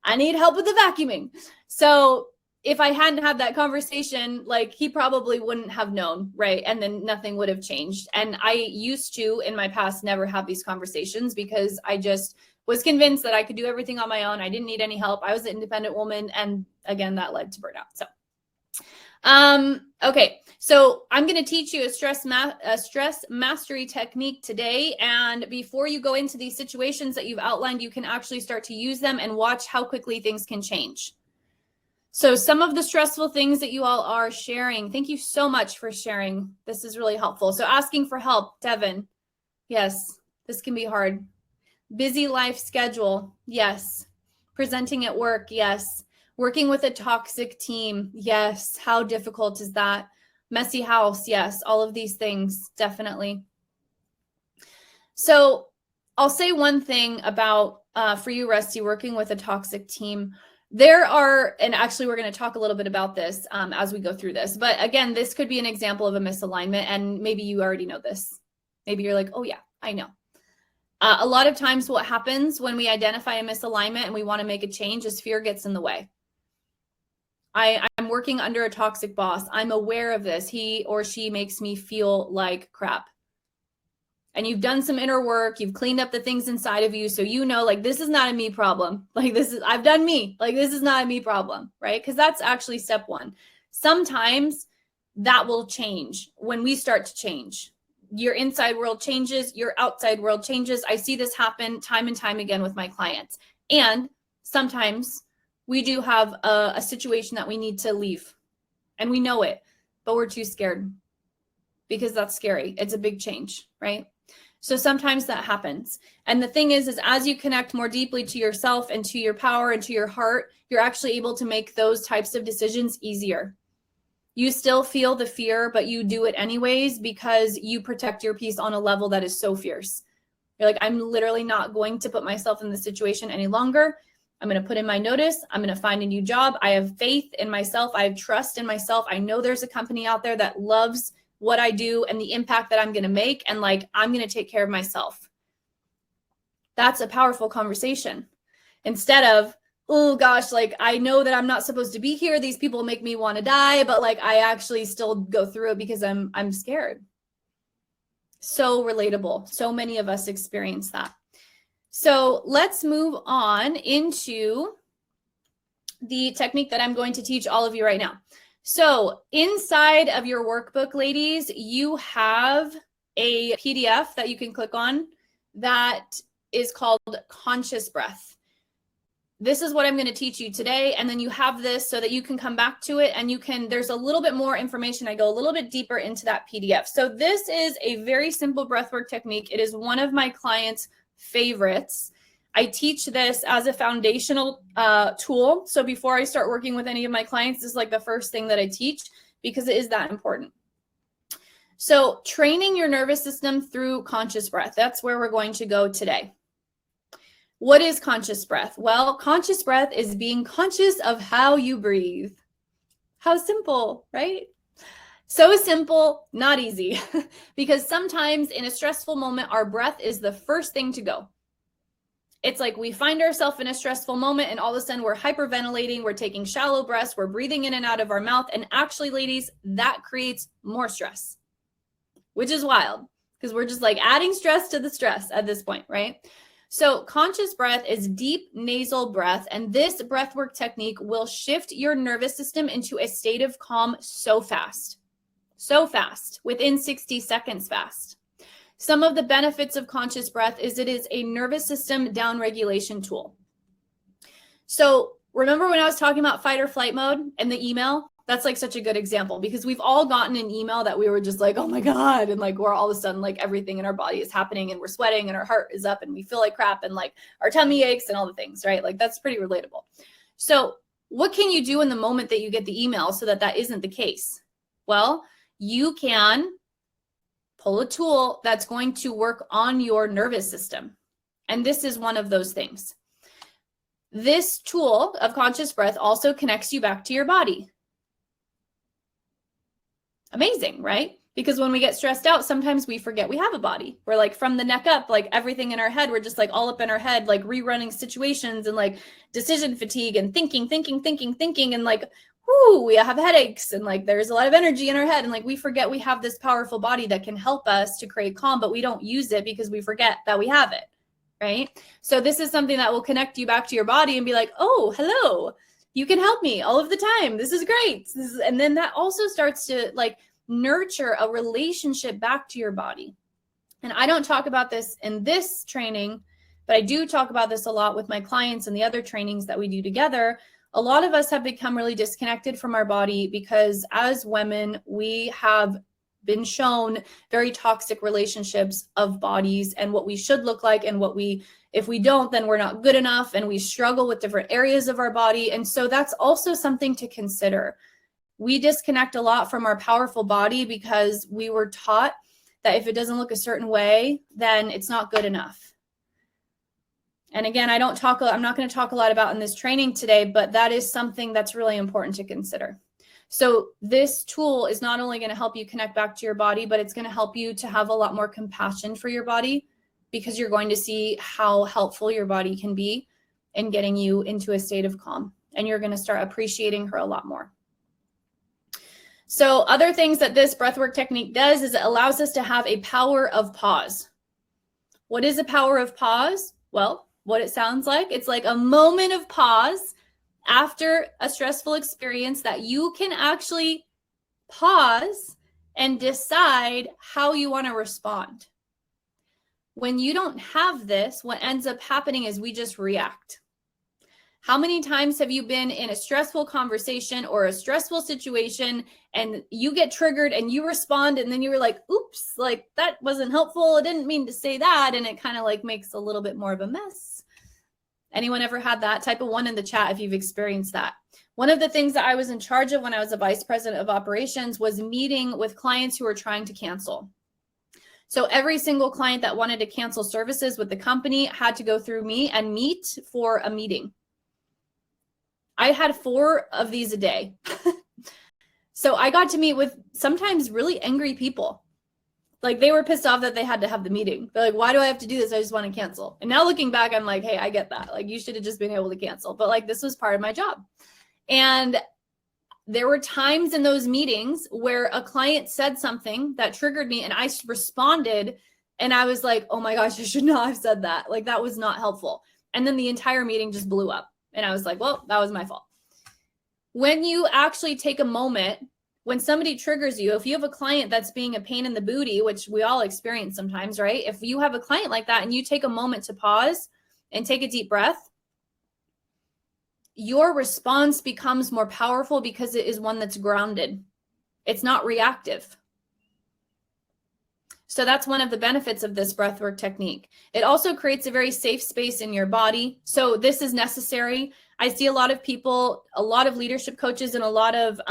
Speaker 1: I need help with the vacuuming. So if I hadn't had that conversation, like he probably wouldn't have known, right? And then nothing would have changed. And I used to, in my past, never have these conversations because I just was convinced that I could do everything on my own. I didn't need any help. I was an independent woman. And again, that led to burnout. So, okay. So I'm going to teach you a stress mastery technique today. And before you go into these situations that you've outlined, you can actually start to use them and watch how quickly things can change. So some of the stressful things that you all are sharing, thank you so much for sharing. This is really helpful. So asking for help, Devin. Yes, this can be hard. Busy life schedule. Yes. Presenting at work. Yes. Working with a toxic team. Yes. How difficult is that? Messy house. Yes. All of these things. Definitely. So I'll say one thing about, for you, Rusty, working with a toxic team. There are, and actually we're going to talk a little bit about this as we go through this. But again, this could be an example of a misalignment. And maybe you already know this. Maybe you're like, oh yeah, I know. A lot of times what happens when we identify a misalignment and we want to make a change is fear gets in the way. I'm working under a toxic boss. I'm aware of this. He or she makes me feel like crap. And you've done some inner work. You've cleaned up the things inside of you. So you know, like, this is not a me problem. Like, I've done me. Like, this is not a me problem, right? Because that's actually step 1. Sometimes that will change when we start to change. Your inside world changes, your outside world changes. I see this happen time and time again with my clients. And sometimes we do have a situation that we need to leave and we know it, but we're too scared because that's scary. It's a big change, right? So sometimes that happens. And the thing is as you connect more deeply to yourself and to your power and to your heart, you're actually able to make those types of decisions easier. You still feel the fear, but you do it anyways because you protect your peace on a level that is so fierce. You're like, I'm literally not going to put myself in this situation any longer. I'm going to put in my notice. I'm going to find a new job. I have faith in myself. I have trust in myself. I know there's a company out there that loves what I do and the impact that I'm going to make. And like, I'm going to take care of myself. That's a powerful conversation. Instead of, oh gosh, like I know that I'm not supposed to be here. These people make me want to die, but like I actually still go through it because I'm scared. So relatable. So many of us experience that. So let's move on into the technique that I'm going to teach all of you right now. So inside of your workbook, ladies, you have a PDF that you can click on that is called Conscious Breath. This is what I'm going to teach you today. And then you have this so that you can come back to it and you can, there's a little bit more information. I go a little bit deeper into that PDF. So this is a very simple breathwork technique. It is one of my clients' favorites. I teach this as a foundational tool. So before I start working with any of my clients, this is like the first thing that I teach because it is that important. So training your nervous system through conscious breath. That's where we're going to go today. What is conscious breath? Well, conscious breath is being conscious of how you breathe. How simple, right? So simple, not easy. Because sometimes in a stressful moment, our breath is the first thing to go. It's like we find ourselves in a stressful moment and all of a sudden we're hyperventilating, we're taking shallow breaths, we're breathing in and out of our mouth. And actually, ladies, that creates more stress, which is wild because we're just like adding stress to the stress at this point, right? So conscious breath is deep nasal breath, and this breathwork technique will shift your nervous system into a state of calm so fast, within 60 seconds fast. Some of the benefits of conscious breath is it is a nervous system downregulation tool. So remember when I was talking about fight or flight mode and the email? That's like such a good example because we've all gotten an email that we were just like, oh my God. And like, we're all of a sudden like everything in our body is happening and we're sweating and our heart is up and we feel like crap and like our tummy aches and all the things, right? Like that's pretty relatable. So what can you do in the moment that you get the email so that that isn't the case? Well, you can pull a tool that's going to work on your nervous system. And this is one of those things. This tool of conscious breath also connects you back to your body. Amazing, right? Because when we get stressed out, sometimes we forget we have a body. We're like from the neck up, like everything in our head, we're just like all up in our head, like rerunning situations and like decision fatigue and thinking. And like, whoo, we have headaches and like there's a lot of energy in our head. And like we forget we have this powerful body that can help us to create calm, but we don't use it because we forget that we have it, right? So this is something that will connect you back to your body and be like, oh, hello. You can help me all of the time. This is great. And then that also starts to like nurture a relationship back to your body. And I don't talk about this in this training, but I do talk about this a lot with my clients and the other trainings that we do together. A lot of us have become really disconnected from our body because as women, we have been shown very toxic relationships of bodies and what we should look like and if we don't, then we're not good enough and we struggle with different areas of our body. And so that's also something to consider. We disconnect a lot from our powerful body because we were taught that if it doesn't look a certain way, then it's not good enough. And again, I'm not going to talk a lot about in this training today, but that is something that's really important to consider. So this tool is not only going to help you connect back to your body, but it's going to help you to have a lot more compassion for your body because you're going to see how helpful your body can be in getting you into a state of calm. And you're going to start appreciating her a lot more. So other things that this breathwork technique does is it allows us to have a power of pause. What is a power of pause? Well, what it sounds like, it's like a moment of pause after a stressful experience that you can actually pause and decide how you want to respond. When you don't have this, what ends up happening is we just react. How many times have you been in a stressful conversation or a stressful situation and you get triggered and you respond and then you were like, oops, like that wasn't helpful. I didn't mean to say that. And it kind of like makes a little bit more of a mess. Anyone ever had that? Type of 1 in the chat if you've experienced that. One of the things that I was in charge of when I was a vice president of operations was meeting with clients who were trying to cancel. So every single client that wanted to cancel services with the company had to go through me and meet for a meeting. I had 4 of these a day. So I got to meet with sometimes really angry people. Like they were pissed off that they had to have the meeting. They're like, why do I have to do this? I just want to cancel. And now looking back, I'm like, hey, I get that. Like you should have just been able to cancel. But like this was part of my job. And there were times in those meetings where a client said something that triggered me and I responded and I was like, oh my gosh, I should not have said that. Like that was not helpful. And then the entire meeting just blew up. And I was like, well, that was my fault. When you actually take a moment, when somebody triggers you, if you have a client that's being a pain in the booty, which we all experience sometimes, right? If you have a client like that and you take a moment to pause and take a deep breath, your response becomes more powerful because it is one that's grounded. It's not reactive. So that's one of the benefits of this breathwork technique. It also creates a very safe space in your body. So this is necessary. I see a lot of people, a lot of leadership coaches and a lot of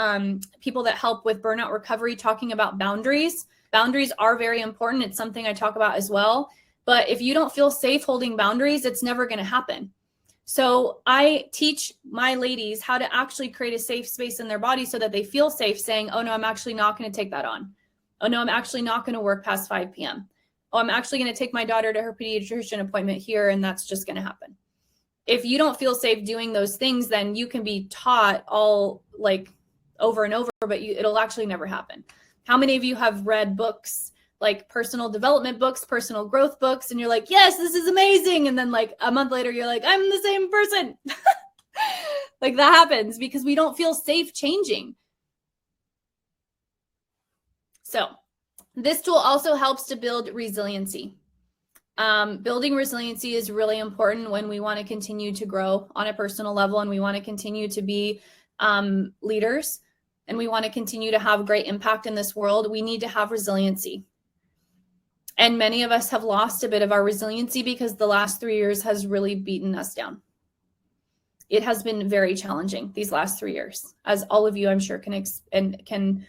Speaker 1: people that help with burnout recovery talking about boundaries. Boundaries are very important. It's something I talk about as well. But if you don't feel safe holding boundaries, it's never going to happen. So I teach my ladies how to actually create a safe space in their body so that they feel safe saying, oh no, I'm actually not going to take that on. Oh no, I'm actually not going to work past 5 p.m. Oh, I'm actually going to take my daughter to her pediatrician appointment here, and that's just going to happen. If you don't feel safe doing those things, then you can be taught all like over and over, but it'll actually never happen. How many of you have read books, like personal development books, personal growth books, and you're like, yes, this is amazing. And then like a month later, you're like, I'm the same person. Like that happens because we don't feel safe changing. So this tool also helps to build resiliency. Building resiliency is really important when we want to continue to grow on a personal level and we want to continue to be leaders and we want to continue to have great impact in this world. We need to have resiliency. And many of us have lost a bit of our resiliency because the last 3 years has really beaten us down. It has been very challenging these last 3 years, as all of you, I'm sure, can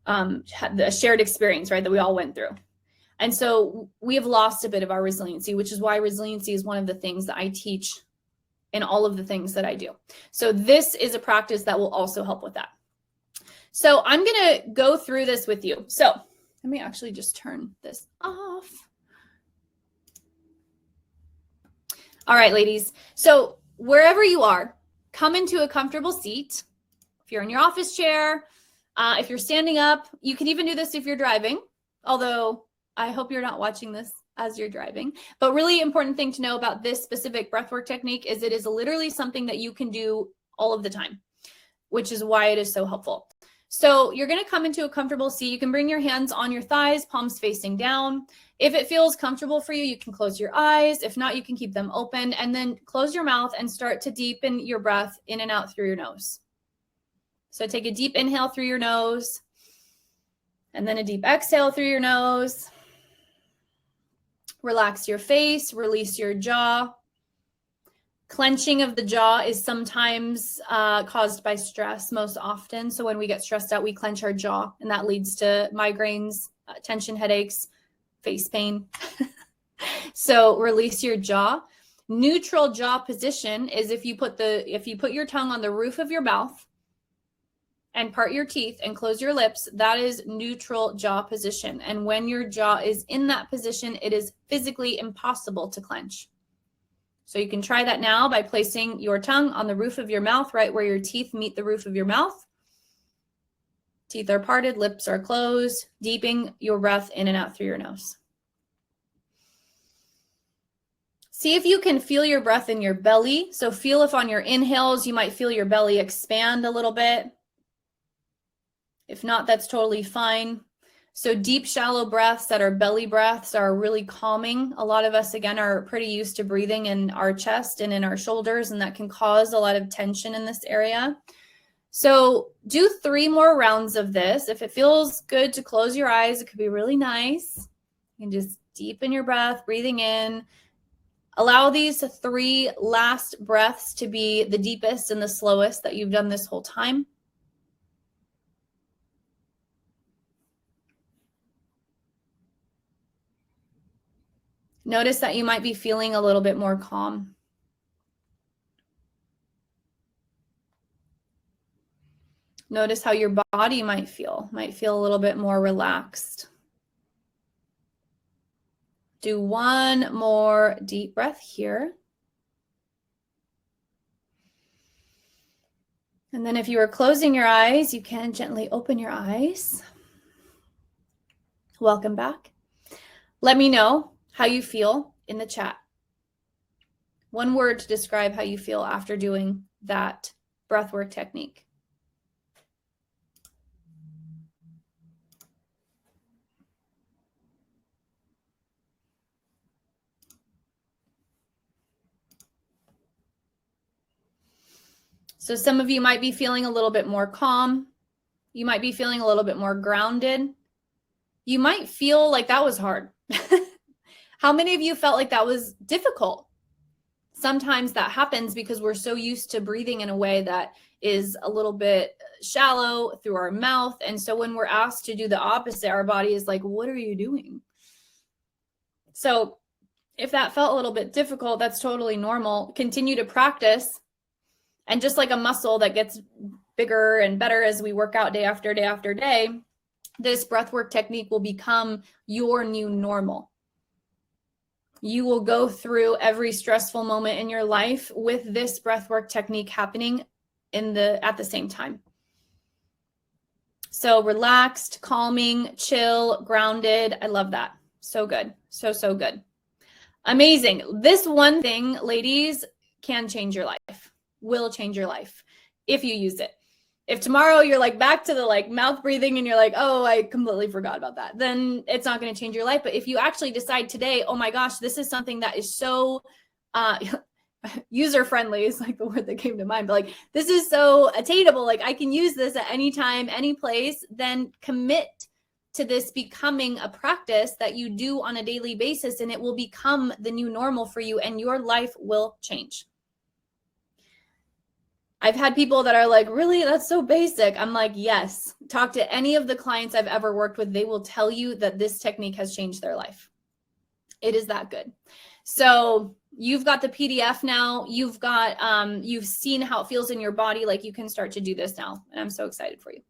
Speaker 1: have the shared experience, right, that we all went through. And so we have lost a bit of our resiliency, which is why resiliency is one of the things that I teach in all of the things that I do. So this is a practice that will also help with that. So I'm going to go through this with you. So let me actually just turn this off. All right, ladies. So wherever you are, come into a comfortable seat. If you're in your office chair, if you're standing up, you can even do this if you're driving, although I hope you're not watching this as you're driving. But really important thing to know about this specific breathwork technique is it is literally something that you can do all of the time, which is why it is so helpful. So you're going to come into a comfortable seat. You can bring your hands on your thighs, palms facing down. If it feels comfortable for you, you can close your eyes. If not, you can keep them open and then close your mouth and start to deepen your breath in and out through your nose. So take a deep inhale through your nose and then a deep exhale through your nose. Relax your face, release your jaw. Clenching of the jaw is sometimes caused by stress, most often. So when we get stressed out, we clench our jaw, and that leads to migraines, tension headaches, face pain. So release your jaw. Neutral jaw position is if you put your tongue on the roof of your mouth and part your teeth and close your lips, that is neutral jaw position. And when your jaw is in that position, it is physically impossible to clench. So you can try that now by placing your tongue on the roof of your mouth, right where your teeth meet the roof of your mouth. Teeth are parted, lips are closed, deepening your breath in and out through your nose. See if you can feel your breath in your belly. So feel if on your inhales, you might feel your belly expand a little bit. If not, that's totally fine. So deep, shallow breaths that are belly breaths are really calming. A lot of us, again, are pretty used to breathing in our chest and in our shoulders, and that can cause a lot of tension in this area. So do 3 more rounds of this. If it feels good to close your eyes, it could be really nice. You can just deepen your breath, breathing in. Allow these 3 last breaths to be the deepest and the slowest that you've done this whole time. Notice that you might be feeling a little bit more calm. Notice how your body might feel a little bit more relaxed. Do one more deep breath here. And then if you are closing your eyes, you can gently open your eyes. Welcome back. Let me know how you feel in the chat. One word to describe how you feel after doing that breathwork technique. So some of you might be feeling a little bit more calm. You might be feeling a little bit more grounded. You might feel like that was hard. How many of you felt like that was difficult? Sometimes that happens because we're so used to breathing in a way that is a little bit shallow through our mouth. And so when we're asked to do the opposite, our body is like, what are you doing? So if that felt a little bit difficult, that's totally normal. Continue to practice. And just like a muscle that gets bigger and better as we work out day after day after day, this breathwork technique will become your new normal. You will go through every stressful moment in your life with this breathwork technique happening at the same time. So relaxed, calming, chill, grounded. I love that. So good. So good. Amazing. This one thing, ladies, can change your life. Will change your life if you use it. If tomorrow you're like back to the like mouth breathing and you're like, oh, I completely forgot about that, then it's not going to change your life. But if you actually decide today, oh my gosh, this is something that is so user friendly is like the word that came to mind, but like this is so attainable, like I can use this at any time, any place, then commit to this becoming a practice that you do on a daily basis, and it will become the new normal for you and your life will change. I've had people that are like, really, that's so basic. I'm like, yes, talk to any of the clients I've ever worked with. They will tell you that this technique has changed their life. It is that good. So you've got the PDF now. You've got, you've seen how it feels in your body. Like you can start to do this now. And I'm so excited for you.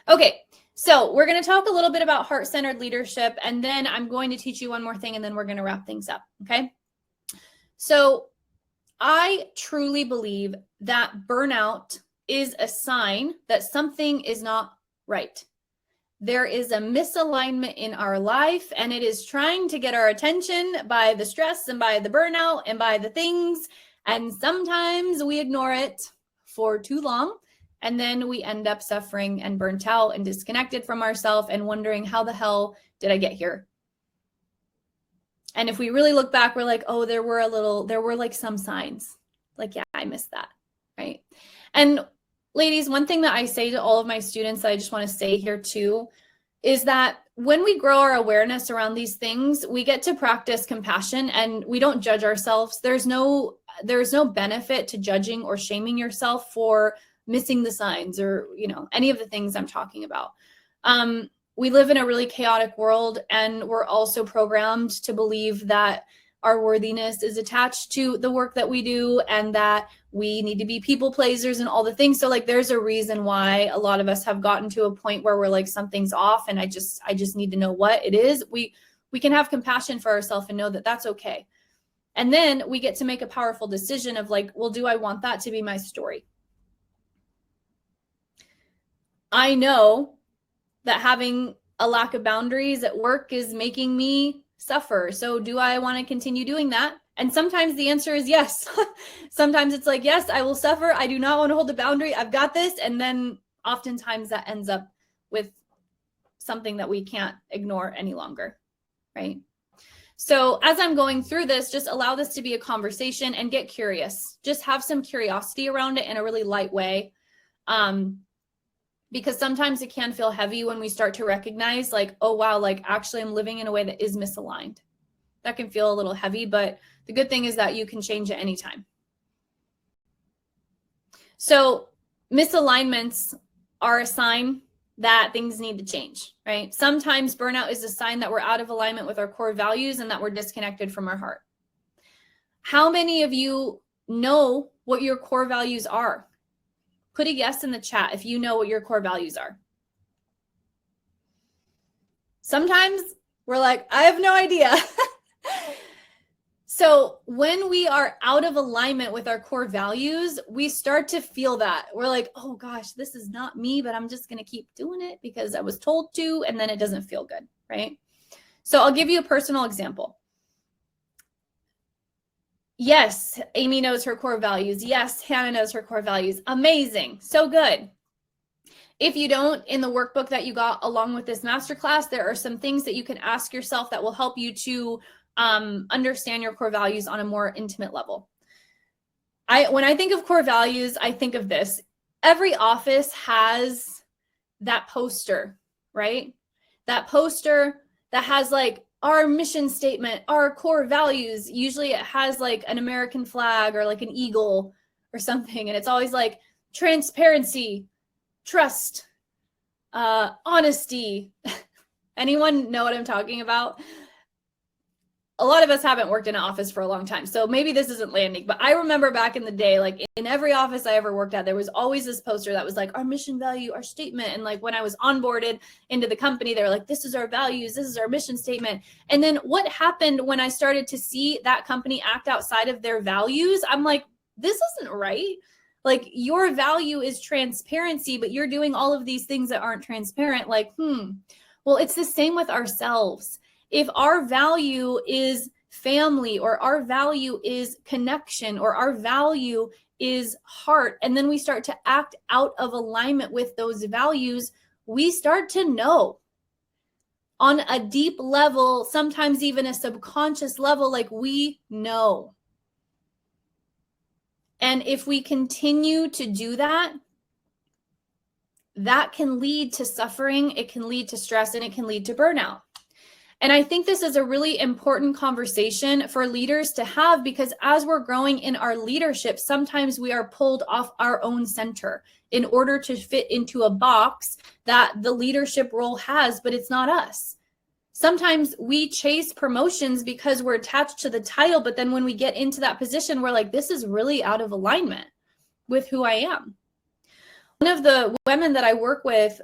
Speaker 1: Okay. So we're going to talk a little bit about heart-centered leadership, and then I'm going to teach you one more thing, and then we're going to wrap things up. Okay. So I truly believe that burnout is a sign that something is not right. There is a misalignment in our life, and it is trying to get our attention by the stress and by the burnout and by the things. And sometimes we ignore it for too long, and then we end up suffering and burnt out and disconnected from ourselves and wondering, how the hell did I get here? And if we really look back, we're like, oh, there were like some signs. Like, yeah, I missed that, right? And ladies, one thing that I say to all of my students that I just want to say here too, is that when we grow our awareness around these things, we get to practice compassion and we don't judge ourselves. There's no benefit to judging or shaming yourself for missing the signs or, any of the things I'm talking about. We live in a really chaotic world, and we're also programmed to believe that our worthiness is attached to the work that we do and that we need to be people pleasers and all the things. So like, there's a reason why a lot of us have gotten to a point where we're like, something's off and I just need to know what it is. We can have compassion for ourselves and know that that's okay. And then we get to make a powerful decision of like, well, do I want that to be my story? I know that having a lack of boundaries at work is making me suffer. So do I want to continue doing that? And sometimes the answer is yes. Sometimes it's like, yes, I will suffer. I do not want to hold a boundary. I've got this. And then oftentimes that ends up with something that we can't ignore any longer, right? So as I'm going through this, just allow this to be a conversation and get curious. Just have some curiosity around it in a really light way. Because sometimes it can feel heavy when we start to recognize like, oh, wow, like actually I'm living in a way that is misaligned. That can feel a little heavy, but the good thing is that you can change at any time. So misalignments are a sign that things need to change, right? Sometimes burnout is a sign that we're out of alignment with our core values and that we're disconnected from our heart. How many of you know what your core values are? Put a yes in the chat if you know what your core values are. Sometimes we're like, I have no idea. So when we are out of alignment with our core values, we start to feel that. We're like, oh gosh, this is not me, but I'm just going to keep doing it because I was told to, and then it doesn't feel good, right? So I'll give you a personal example. Yes, Amy knows her core values. Yes, Hannah knows her core values. Amazing. So good. If you don't, in the workbook that you got along with this masterclass, there are some things that you can ask yourself that will help you to understand your core values on a more intimate level. When I think of core values, I think of this. Every office has that poster, right? That poster that has like our mission statement, our core values. Usually it has like an American flag or like an eagle or something. And it's always like transparency, trust, honesty. Anyone know what I'm talking about? A lot of us haven't worked in an office for a long time, so maybe this isn't landing, but I remember back in the day, like in every office I ever worked at, there was always this poster that was like our mission value, our statement. And like when I was onboarded into the company, they were like, this is our values, this is our mission statement. And then what happened when I started to see that company act outside of their values? I'm like, this isn't right. Like your value is transparency, but you're doing all of these things that aren't transparent. Like, well, it's the same with ourselves. If our value is family, or our value is connection, or our value is heart, and then we start to act out of alignment with those values, we start to know on a deep level, sometimes even a subconscious level, like we know. And if we continue to do that, that can lead to suffering, it can lead to stress, and it can lead to burnout. And I think this is a really important conversation for leaders to have, because as we're growing in our leadership, sometimes we are pulled off our own center in order to fit into a box that the leadership role has, but it's not us. Sometimes we chase promotions because we're attached to the title, but then when we get into that position, we're like, this is really out of alignment with who I am. One of the women that I work with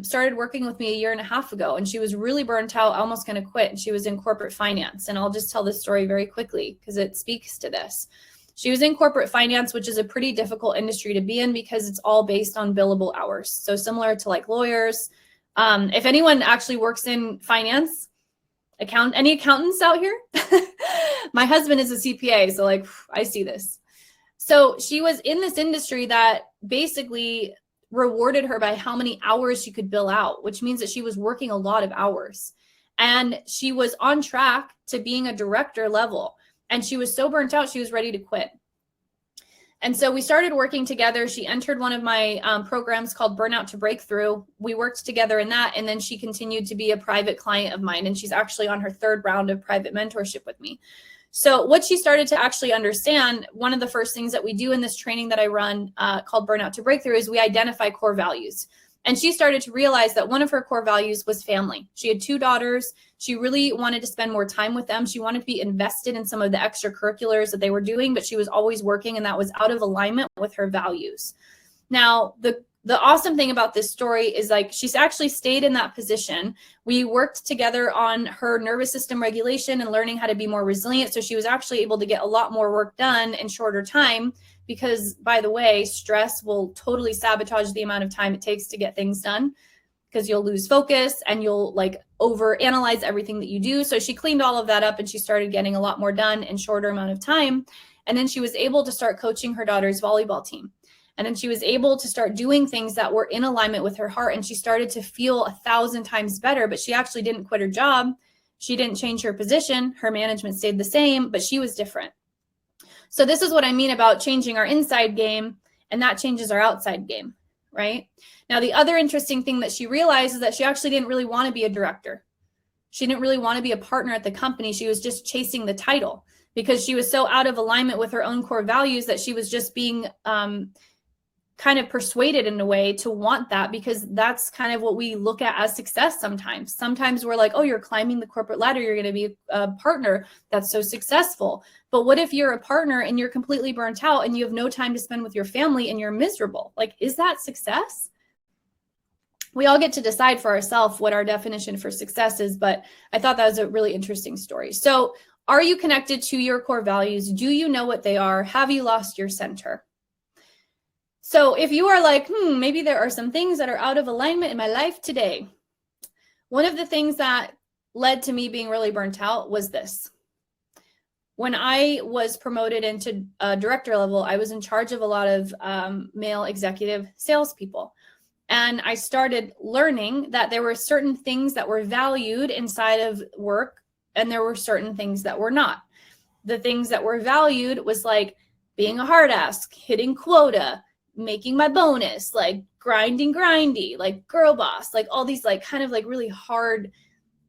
Speaker 1: started working with me 1.5 years ago, and she was really burnt out, almost going to quit. And she was in corporate finance. And I'll just tell this story very quickly because it speaks to this. She was in corporate finance, which is a pretty difficult industry to be in because it's all based on billable hours. So similar to like lawyers. If anyone actually works in finance, any accountants out here? My husband is a CPA, so like I see this. So she was in this industry that basically rewarded her by how many hours she could bill out, which means that she was working a lot of hours. And she was on track to being a director level. And she was so burnt out, she was ready to quit. And so we started working together. She entered one of my programs called Burnout To Breakthrough. We worked together in that. And then she continued to be a private client of mine. And she's actually on her 3rd round of private mentorship with me. So what she started to actually understand, one of the first things that we do in this training that I run called Burnout To Breakthrough is we identify core values. And she started to realize that one of her core values was family. She had 2 daughters. She really wanted to spend more time with them. She wanted to be invested in some of the extracurriculars that they were doing, but she was always working, and that was out of alignment with her values. Now, the awesome thing about this story is like she's actually stayed in that position. We worked together on her nervous system regulation and learning how to be more resilient. So she was actually able to get a lot more work done in shorter time because, by the way, stress will totally sabotage the amount of time it takes to get things done because you'll lose focus and you'll like overanalyze everything that you do. So she cleaned all of that up and she started getting a lot more done in shorter amount of time. And then she was able to start coaching her daughter's volleyball team. And then she was able to start doing things that were in alignment with her heart. And she started to feel 1,000 times better, but she actually didn't quit her job. She didn't change her position. Her management stayed the same, but she was different. So this is what I mean about changing our inside game, and that changes our outside game, right? Now, the other interesting thing that she realized is that she actually didn't really want to be a director. She didn't really want to be a partner at the company. She was just chasing the title because she was so out of alignment with her own core values that she was just being kind of persuaded in a way to want that, because that's kind of what we look at as success sometimes. Sometimes we're like, oh, you're climbing the corporate ladder, you're going to be a partner. That's so successful. But what if you're a partner and you're completely burnt out and you have no time to spend with your family and you're miserable? Like, is that success? We all get to decide for ourselves what our definition for success is, but I thought that was a really interesting story. So, are you connected to your core values? Do you know what they are? Have you lost your center? So if you are like, maybe there are some things that are out of alignment in my life today. One of the things that led to me being really burnt out was this. When I was promoted into a director level, I was in charge of a lot of male executive salespeople. And I started learning that there were certain things that were valued inside of work, and there were certain things that were not. The things that were valued was like being a hard ass, hitting quota, making my bonus, like grindy, like girl boss, like all these like kind of like really hard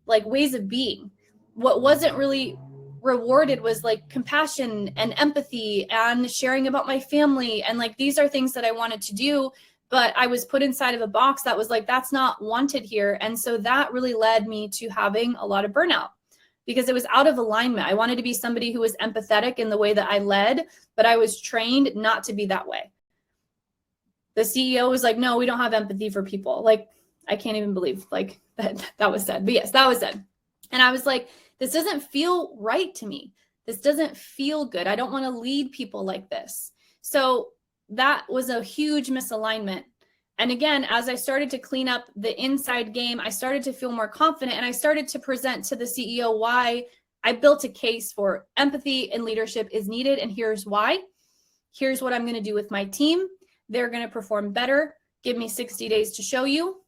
Speaker 1: like ways of being. What wasn't really rewarded was like compassion and empathy and sharing about my family. And like, these are things that I wanted to do, but I was put inside of a box that was like, that's not wanted here. And so that really led me to having a lot of burnout, because it was out of alignment. I wanted to be somebody who was empathetic in the way that I led, but I was trained not to be that way. The CEO was like, no, we don't have empathy for people. Like, I can't even believe like that was said, but yes, that was said. And I was like, this doesn't feel right to me. This doesn't feel good. I don't want to lead people like this. So that was a huge misalignment. And again, as I started to clean up the inside game, I started to feel more confident, and I started to present to the CEO why I built a case for empathy and leadership is needed. And here's why. Here's what I'm going to do with my team. They're going to perform better. Give me 60 days to show you.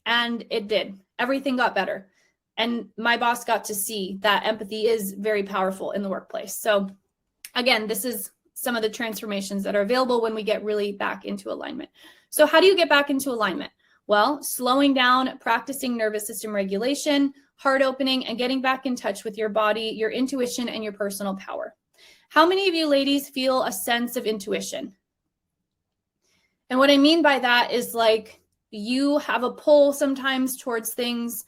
Speaker 1: And it did. Everything got better. And my boss got to see that empathy is very powerful in the workplace. So again, this is some of the transformations that are available when we get really back into alignment. So how do you get back into alignment? Well, slowing down, practicing nervous system regulation, heart opening, and getting back in touch with your body, your intuition, and your personal power. How many of you ladies feel a sense of intuition? And what I mean by that is like you have a pull sometimes towards things,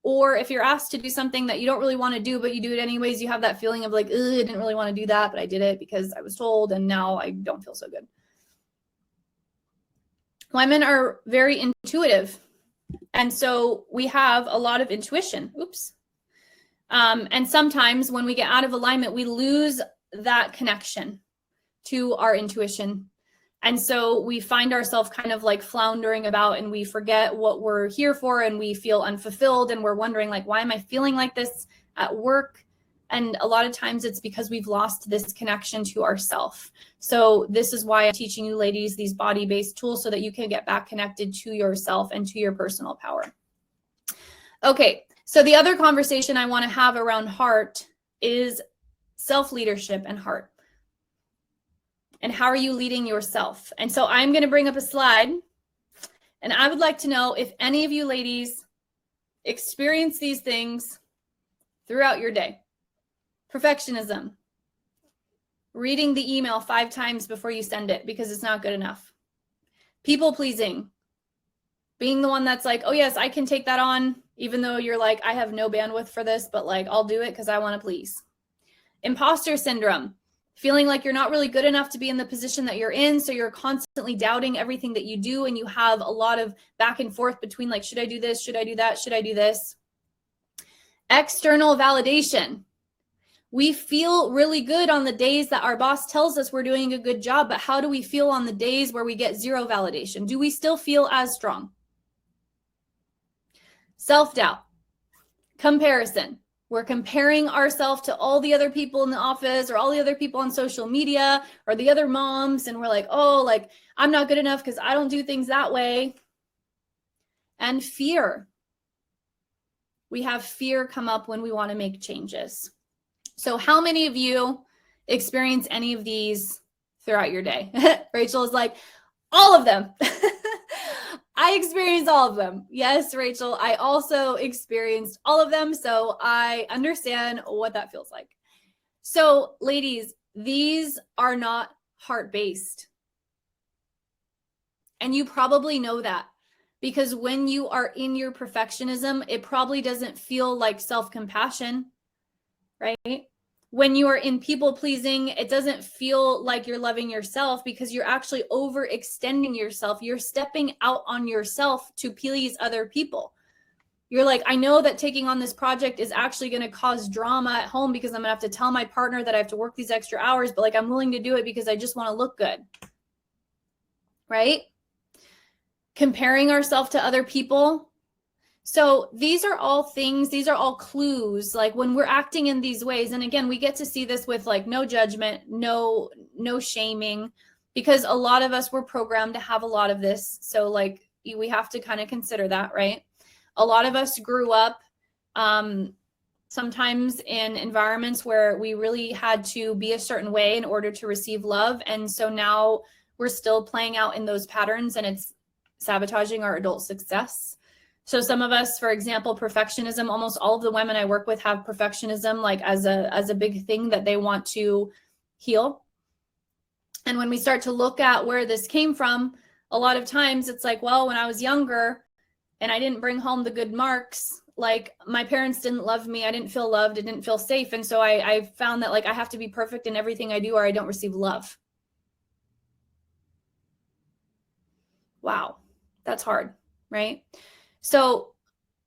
Speaker 1: or if you're asked to do something that you don't really want to do, but you do it anyways, you have that feeling of like, I didn't really want to do that, but I did it because I was told, and now I don't feel so good. Women are very intuitive. And so we have a lot of intuition. And sometimes when we get out of alignment, we lose that connection to our intuition. And so we find ourselves kind of like floundering about, and we forget what we're here for, and we feel unfulfilled, and we're wondering like, why am I feeling like this at work? And a lot of times it's because we've lost this connection to ourself. So this is why I'm teaching you ladies these body-based tools so that you can get back connected to yourself and to your personal power. Okay, so the other conversation I want to have around heart is self-leadership and heart. And how are you leading yourself? And so I'm going to bring up a slide, and I would like to know if any of you ladies experience these things throughout your day. Perfectionism, reading the email 5 times before you send it because it's not good enough. People pleasing, being the one that's like, oh yes, I can take that on, even though you're like, I have no bandwidth for this, but like, I'll do it because I want to please. Imposter syndrome, feeling like you're not really good enough to be in the position that you're in. So you're constantly doubting everything that you do. And you have a lot of back and forth between like, should I do this? Should I do that? Should I do this? External validation. We feel really good on the days that our boss tells us we're doing a good job, but how do we feel on the days where we get zero validation? Do we still feel as strong? Self-doubt, comparison. We're comparing ourselves to all the other people in the office or all the other people on social media or the other moms. And we're like, oh, like I'm not good enough because I don't do things that way. And fear. We have fear come up when we want to make changes. So how many of you experience any of these throughout your day? Rachel is like, all of them. I experienced all of them. Yes, Rachel, I also experienced all of them. So I understand what that feels like. So ladies, these are not heart-based. And you probably know that because when you are in your perfectionism, it probably doesn't feel like self-compassion, right? When you are in people pleasing, it doesn't feel like you're loving yourself because you're actually overextending yourself. You're stepping out on yourself to please other people. You're like, I know that taking on this project is actually going to cause drama at home because I'm going to have to tell my partner that I have to work these extra hours, but like I'm willing to do it because I just want to look good. Right? Comparing ourselves to other people. So these are all things, these are all clues, like when we're acting in these ways. And again, we get to see this with like no judgment, no shaming, because a lot of us were programmed to have a lot of this. So like we have to kind of consider that, right? A lot of us grew up sometimes in environments where we really had to be a certain way in order to receive love. And so now we're still playing out in those patterns and it's sabotaging our adult success. So some of us, for example, perfectionism, almost all of the women I work with have perfectionism like as a big thing that they want to heal. And when we start to look at where this came from, a lot of times it's like, well, when I was younger and I didn't bring home the good marks, like my parents didn't love me, I didn't feel loved, I didn't feel safe. And so I found that like I have to be perfect in everything I do or I don't receive love. Wow, that's hard, right? So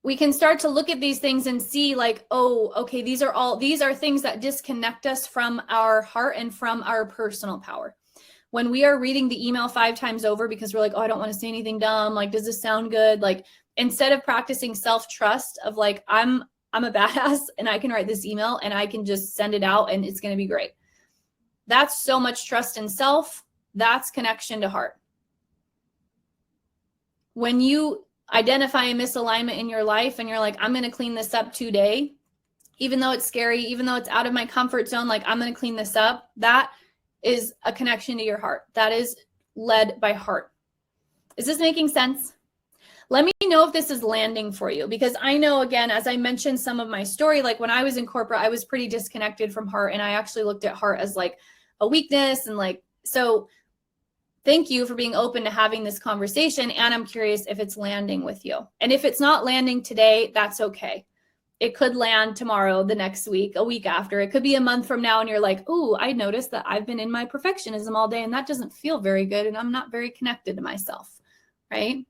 Speaker 1: we can start to look at these things and see like, oh, okay, these are things that disconnect us from our heart and from our personal power. When we are reading the email 5 times over because we're like, oh, I don't want to say anything dumb. Like, does this sound good? Like, instead of practicing self-trust of like, I'm a badass and I can write this email and I can just send it out and it's going to be great. That's so much trust in self. That's connection to heart. When you identify a misalignment in your life and you're like, I'm going to clean this up today, even though it's scary, even though it's out of my comfort zone, like I'm going to clean this up. That is a connection to your heart. That is led by heart. Is this making sense? Let me know if this is landing for you, because I know, again, as I mentioned some of my story, like when I was in corporate, I was pretty disconnected from heart. And I actually looked at heart as like a weakness. And like, so thank you for being open to having this conversation. And I'm curious if it's landing with you. And if it's not landing today, that's okay. It could land tomorrow, the next week, a week after. It could be a month from now. And you're like, ooh, I noticed that I've been in my perfectionism all day and that doesn't feel very good. And I'm not very connected to myself, right?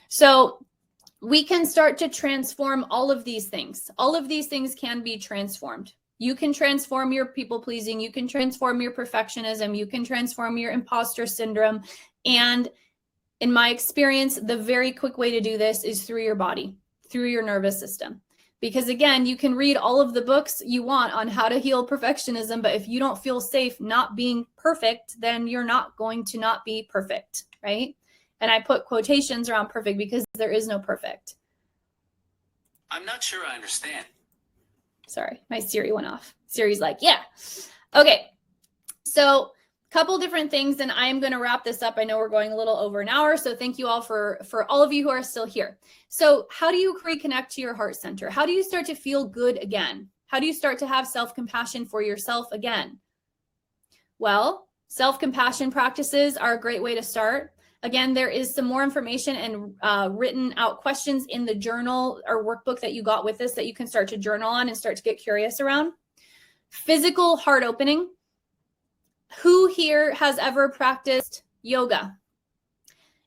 Speaker 1: So we can start to transform all of these things. All of these things can be transformed. You can transform your people pleasing. You can transform your perfectionism. You can transform your imposter syndrome. And in my experience, the very quick way to do this is through your body, through your nervous system. Because again, you can read all of the books you want on how to heal perfectionism, but if you don't feel safe not being perfect, then you're not going to not be perfect, right? And I put quotations around perfect because there is no perfect.
Speaker 2: I'm not sure I understand.
Speaker 1: Sorry, my Siri went off. Siri's like, yeah. Okay, so a couple different things, and I am going to wrap this up. I know we're going a little over an hour, so thank you all for all of you who are still here. So how do you reconnect to your heart center? How do you start to feel good again? How do you start to have self-compassion for yourself again? Well, self-compassion practices are a great way to start. Again, there is some more information and written out questions in the journal or workbook that you got with this that you can start to journal on and start to get curious around. Physical heart opening. Who here has ever practiced yoga?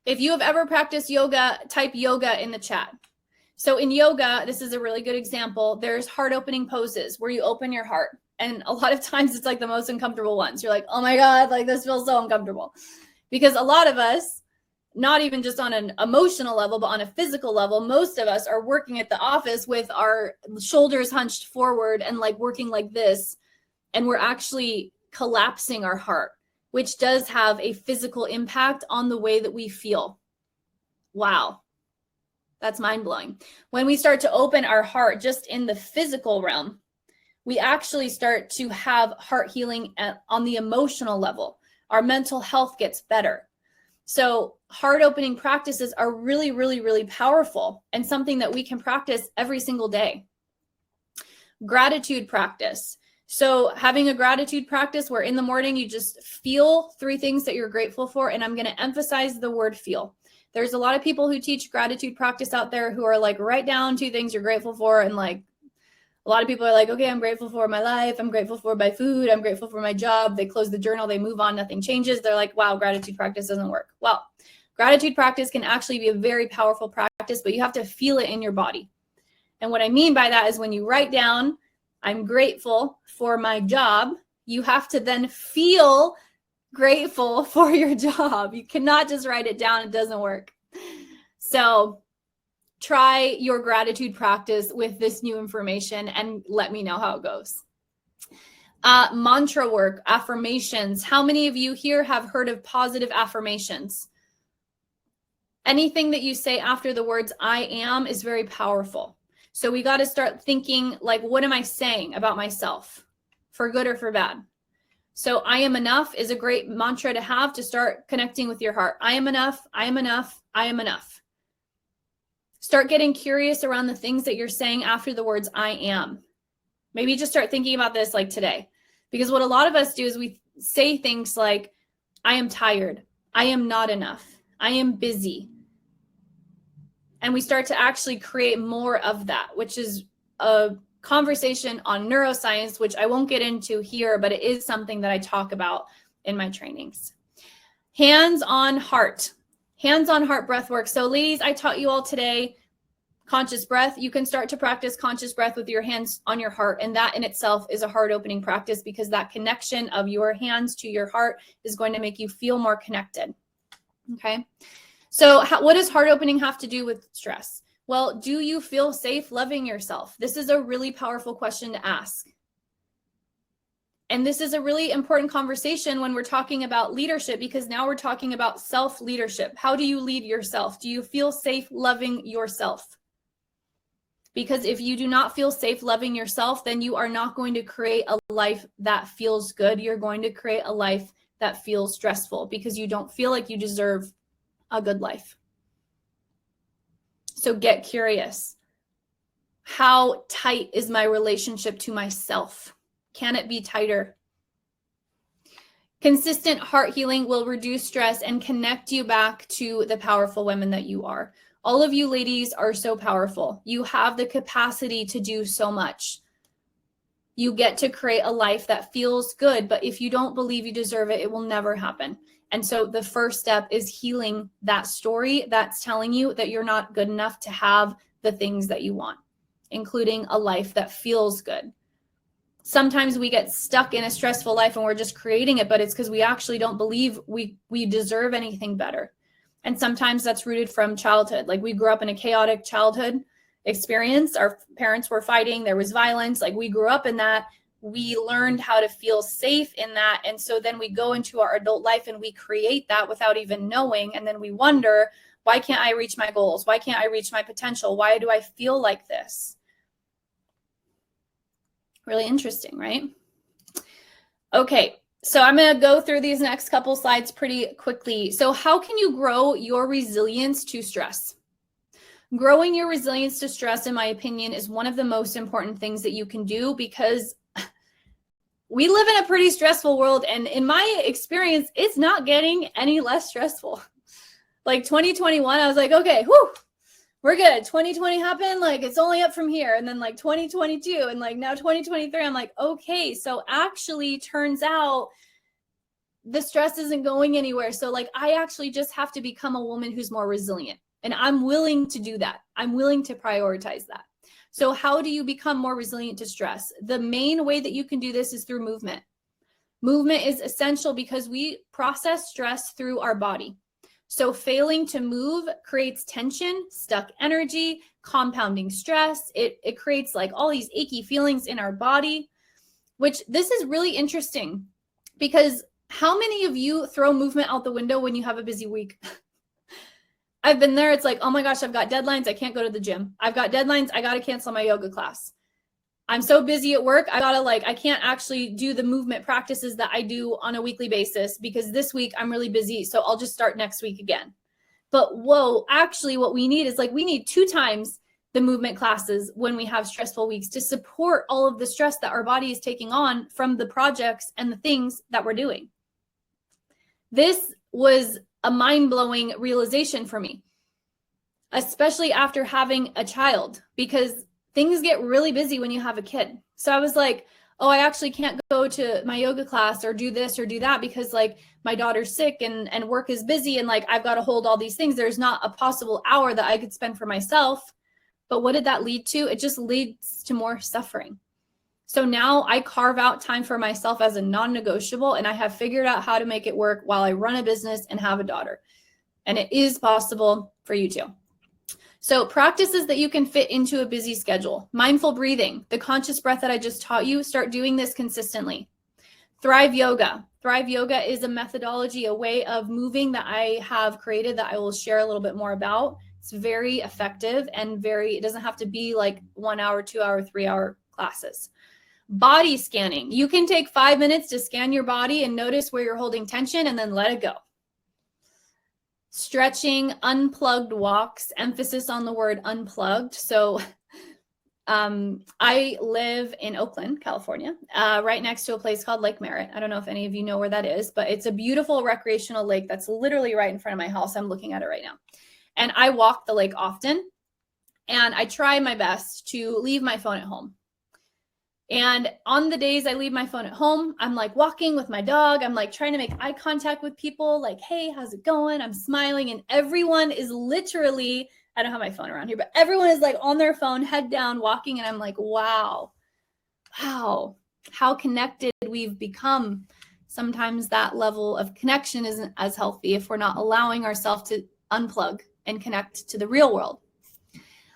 Speaker 1: If you have ever practiced yoga, type yoga in the chat. So in yoga, this is a really good example. There's heart opening poses where you open your heart. And a lot of times it's like the most uncomfortable ones. You're like, oh my God, like this feels so uncomfortable. Because a lot of us, not even just on an emotional level, but on a physical level, most of us are working at the office with our shoulders hunched forward and like working like this. And we're actually collapsing our heart, which does have a physical impact on the way that we feel. Wow. That's mind-blowing. When we start to open our heart just in the physical realm, we actually start to have heart healing on the emotional level. Our mental health gets better. So heart opening practices are really, really, really powerful and something that we can practice every single day. Gratitude practice. So having a gratitude practice where in the morning you just feel 3 things that you're grateful for. And I'm going to emphasize the word feel. There's a lot of people who teach gratitude practice out there who are like, write down 2 things you're grateful for. And like, a lot of people are like, okay, I'm grateful for my life. I'm grateful for my food. I'm grateful for my job. They close the journal, they move on, nothing changes. They're like, wow, gratitude practice doesn't work. Well, gratitude practice can actually be a very powerful practice, but you have to feel it in your body. And what I mean by that is when you write down, I'm grateful for my job, you have to then feel grateful for your job. You cannot just write it down. It doesn't work. So try your gratitude practice with this new information and let me know how it goes. Mantra work, affirmations. How many of you here have heard of positive affirmations? Anything that you say after the words I am is very powerful. So we got to start thinking like, what am I saying about myself, for good or for bad? So I am enough is a great mantra to have to start connecting with your heart. I am enough. I am enough. I am enough. Start getting curious around the things that you're saying after the words I am. Maybe just start thinking about this like today. Because what a lot of us do is we say things like, I am tired. I am not enough. I am busy. And we start to actually create more of that, which is a conversation on neuroscience, which I won't get into here, but it is something that I talk about in my trainings. Hands-on heart. Hands-on heart breath work. So ladies, I taught you all today conscious breath. You can start to practice conscious breath with your hands on your heart. And that in itself is a heart opening practice because that connection of your hands to your heart is going to make you feel more connected. Okay. So what does heart opening have to do with stress? Well, do you feel safe loving yourself? This is a really powerful question to ask. And this is a really important conversation when we're talking about leadership, because now we're talking about self-leadership. How do you lead yourself? Do you feel safe loving yourself? Because if you do not feel safe loving yourself, then you are not going to create a life that feels good. You're going to create a life that feels stressful because you don't feel like you deserve a good life. So get curious. How tight is my relationship to myself? Can it be tighter? Consistent heart healing will reduce stress and connect you back to the powerful women that you are. All of you ladies are so powerful. You have the capacity to do so much. You get to create a life that feels good, but if you don't believe you deserve it, it will never happen. And so the first step is healing that story that's telling you that you're not good enough to have the things that you want, including a life that feels good. Sometimes we get stuck in a stressful life and we're just creating it, but it's because we actually don't believe we deserve anything better. And sometimes that's rooted from childhood. Like we grew up in a chaotic childhood experience. Our parents were fighting. There was violence. Like we grew up in that. We learned how to feel safe in that. And so then we go into our adult life and we create that without even knowing. And then we wonder, why can't I reach my goals? Why can't I reach my potential? Why do I feel like this? Really interesting, right? Okay, so I'm going to go through these next couple slides pretty quickly. So how can you grow your resilience to stress? Growing your resilience to stress, in my opinion, is one of the most important things that you can do because we live in a pretty stressful world. And in my experience, it's not getting any less stressful. Like 2021, I was like, okay, whew, we're good. 2020 happened. Like it's only up from here. And then like 2022 and like now 2023, I'm like, okay, so actually turns out the stress isn't going anywhere. So like, I actually just have to become a woman who's more resilient. And I'm willing to do that. I'm willing to prioritize that. So how do you become more resilient to stress? The main way that you can do this is through movement. Movement is essential because we process stress through our body. So failing to move creates tension, stuck energy, compounding stress. It creates like all these achy feelings in our body, which this is really interesting because how many of you throw movement out the window when you have a busy week? I've been there. It's like, oh my gosh, I've got deadlines. I can't go to the gym. I've got deadlines. I got to cancel my yoga class. I'm so busy at work. I can't actually do the movement practices that I do on a weekly basis because this week I'm really busy. So I'll just start next week again. But whoa, actually what we need is like, we need 2 times the movement classes when we have stressful weeks to support all of the stress that our body is taking on from the projects and the things that we're doing. This was a mind-blowing realization for me, especially after having a child, because things get really busy when you have a kid. So I was like, oh, I actually can't go to my yoga class or do this or do that because like my daughter's sick and work is busy and like I've got to hold all these things. There's not a possible hour that I could spend for myself. But what did that lead to? It just leads to more suffering. So now I carve out time for myself as a non-negotiable, and I have figured out how to make it work while I run a business and have a daughter. And it is possible for you too. So practices that you can fit into a busy schedule. Mindful breathing, the conscious breath that I just taught you, start doing this consistently. Thrive Yoga. Thrive Yoga is a methodology, a way of moving that I have created that I will share a little bit more about. It's very effective and it doesn't have to be like 1 hour, 2 hour, 3 hour classes. Body scanning. You can take 5 minutes to scan your body and notice where you're holding tension and then let it go. Stretching, unplugged walks, emphasis on the word unplugged. So I live in Oakland, California, right next to a place called Lake Merritt. I don't know if any of you know where that is, but it's a beautiful recreational lake that's literally right in front of my house. I'm looking at it right now. And I walk the lake often, and I try my best to leave my phone at home. And on the days I leave my phone at home, I'm like walking with my dog. I'm like trying to make eye contact with people like, hey, how's it going? I'm smiling. And everyone is literally, I don't have my phone around here, but everyone is like on their phone, head down, walking. And I'm like, wow, how connected we've become. Sometimes that level of connection isn't as healthy if we're not allowing ourselves to unplug and connect to the real world.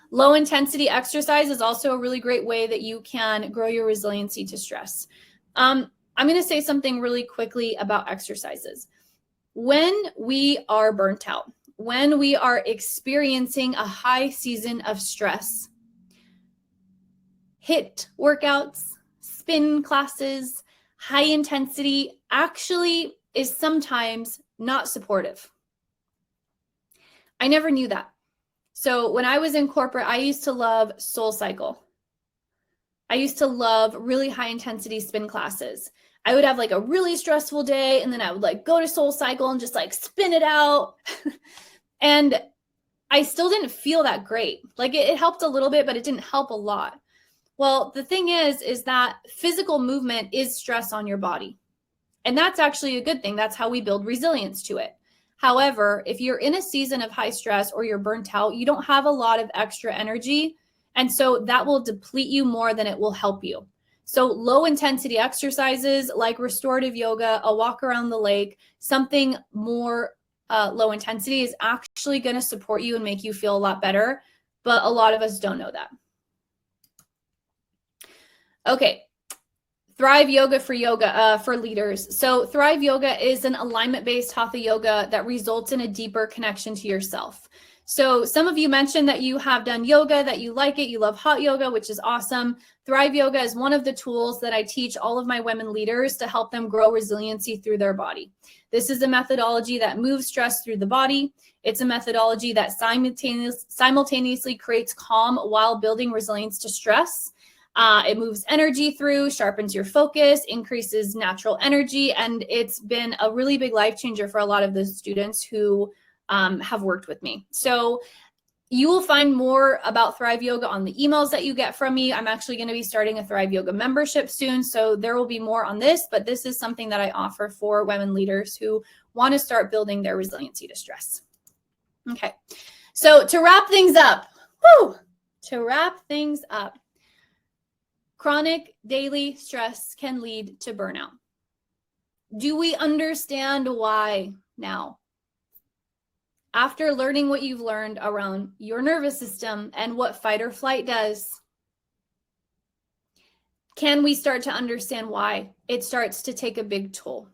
Speaker 1: Low intensity exercise is also a really great way that you can grow your resiliency to stress. I'm going to say something really quickly about exercises. When we are burnt out, when we are experiencing a high season of stress, HIIT workouts, spin classes, high intensity actually is sometimes not supportive. I never knew that. So when I was in corporate, I used to love SoulCycle. I used to love really high intensity spin classes. I would have like a really stressful day and then I would like go to SoulCycle and just like spin it out. And I still didn't feel that great. Like it helped a little bit, but it didn't help a lot. Well, the thing is that physical movement is stress on your body. And that's actually a good thing. That's how we build resilience to it. However, if you're in a season of high stress or you're burnt out, you don't have a lot of extra energy. And so that will deplete you more than it will help you. So low intensity exercises like restorative yoga, a walk around the lake, something more low intensity is actually going to support you and make you feel a lot better. But a lot of us don't know that. Okay. Thrive Yoga for leaders. So Thrive Yoga is an alignment-based hatha yoga that results in a deeper connection to yourself. So some of you mentioned that you have done yoga, that you like it, you love hot yoga, which is awesome. Thrive Yoga is one of the tools that I teach all of my women leaders to help them grow resiliency through their body. This is a methodology that moves stress through the body. It's a methodology that simultaneously creates calm while building resilience to stress. It moves energy through, sharpens your focus, increases natural energy, and it's been a really big life changer for a lot of the students who have worked with me. So you will find more about Thrive Yoga on the emails that you get from me. I'm actually going to be starting a Thrive Yoga membership soon, so there will be more on this, but this is something that I offer for women leaders who want to start building their resiliency to stress. Okay, so to wrap things up, chronic daily stress can lead to burnout. Do we understand why now? After learning what you've learned around your nervous system and what fight or flight does, can we start to understand why it starts to take a big toll?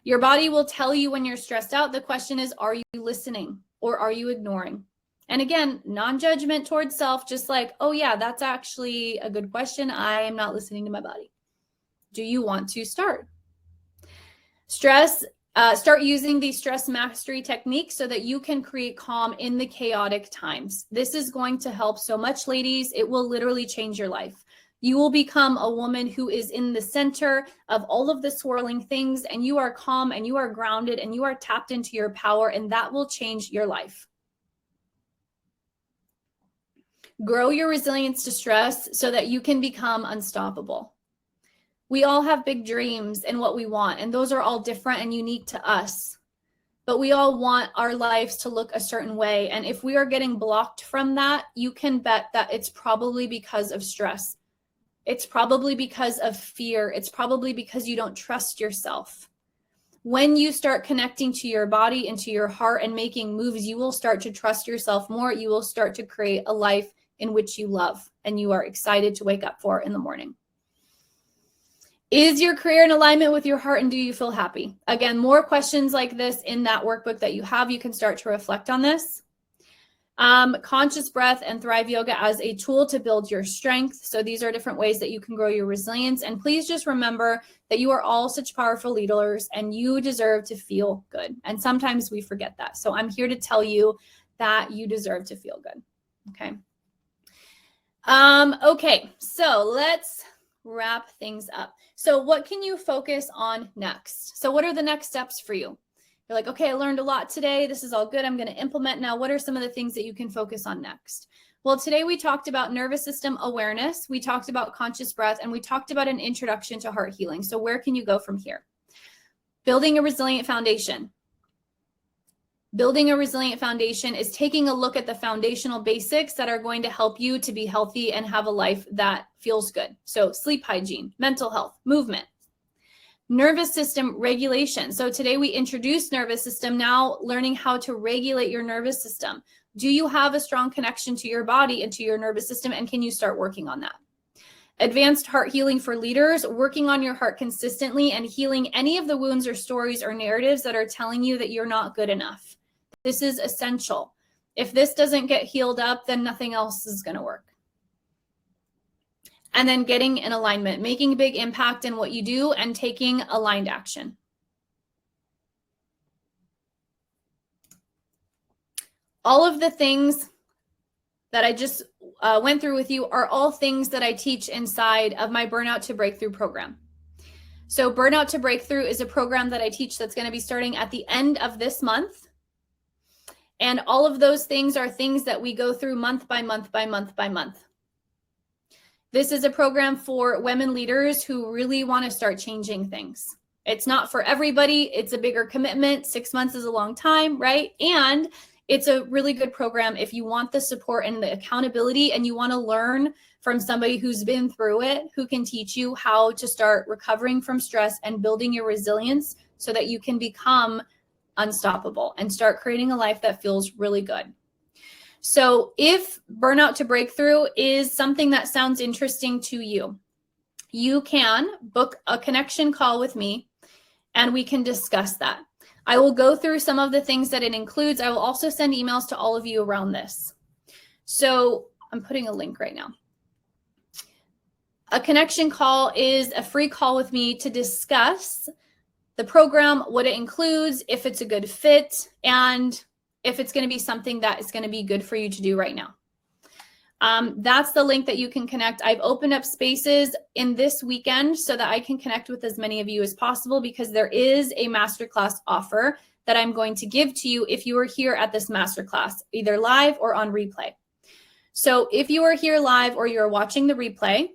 Speaker 1: Your body will tell you when you're stressed out. The question is, are you listening or are you ignoring? And again, non-judgment towards self, just like, oh yeah, that's actually a good question. I am not listening to my body. Do you want to start? Stress Start using the stress mastery technique so that you can create calm in the chaotic times. This is going to help so much, ladies. It will literally change your life. You will become a woman who is in the center of all of the swirling things, and you are calm and you are grounded and you are tapped into your power, and that will change your life. Grow your resilience to stress so that you can become unstoppable. We all have big dreams and what we want, and those are all different and unique to us. But we all want our lives to look a certain way. And if we are getting blocked from that, you can bet that it's probably because of stress. It's probably because of fear. It's probably because you don't trust yourself. When you start connecting to your body and to your heart and making moves, you will start to trust yourself more. You will start to create a life in which you love and you are excited to wake up for in the morning. Is your career in alignment with your heart, and do you feel happy? Again, more questions like this in that workbook that you have. You can start to reflect on this. Conscious breath and Thrive Yoga as a tool to build your strength. So these are different ways that you can grow your resilience. And please just remember that you are all such powerful leaders and you deserve to feel good. And sometimes we forget that. So I'm here to tell you that you deserve to feel good. Okay. Okay, so let's wrap things up. So what can you focus on next? So what are the next steps for you? You're like, okay, I learned a lot today. This is all good. I'm going to implement now. What are some of the things that you can focus on next? Well, today we talked about nervous system awareness. We talked about conscious breath, and we talked about an introduction to heart healing. So where can you go from here? Building a resilient foundation. Building a resilient foundation is taking a look at the foundational basics that are going to help you to be healthy and have a life that feels good. So sleep hygiene, mental health, movement. Nervous system regulation. So today we introduced nervous system, now learning how to regulate your nervous system. Do you have a strong connection to your body and to your nervous system? And can you start working on that? Advanced heart healing for leaders, working on your heart consistently and healing any of the wounds or stories or narratives that are telling you that you're not good enough. This is essential. If this doesn't get healed up, then nothing else is going to work. And then getting in alignment, making a big impact in what you do and taking aligned action. All of the things that I just went through with you are all things that I teach inside of my Burnout to Breakthrough program. So Burnout to Breakthrough is a program that I teach that's going to be starting at the end of this month. And all of those things are things that we go through month by month by month by month. This is a program for women leaders who really want to start changing things. It's not for everybody. It's a bigger commitment. 6 months is a long time, right? And it's a really good program if you want the support and the accountability and you want to learn from somebody who's been through it, who can teach you how to start recovering from stress and building your resilience so that you can become unstoppable and start creating a life that feels really good. So if Burnout to Breakthrough is something that sounds interesting to you, you can book a connection call with me and we can discuss that. I will go through some of the things that it includes. I will also send emails to all of you around this. So I'm putting a link right now. A connection call is a free call with me to discuss the program, what it includes, if it's a good fit, and if it's going to be something that is going to be good for you to do right now. That's the link that you can connect. I've opened up spaces in this weekend so that I can connect with as many of you as possible because there is a masterclass offer that I'm going to give to you if you are here at this masterclass, either live or on replay. So if you are here live or you're watching the replay,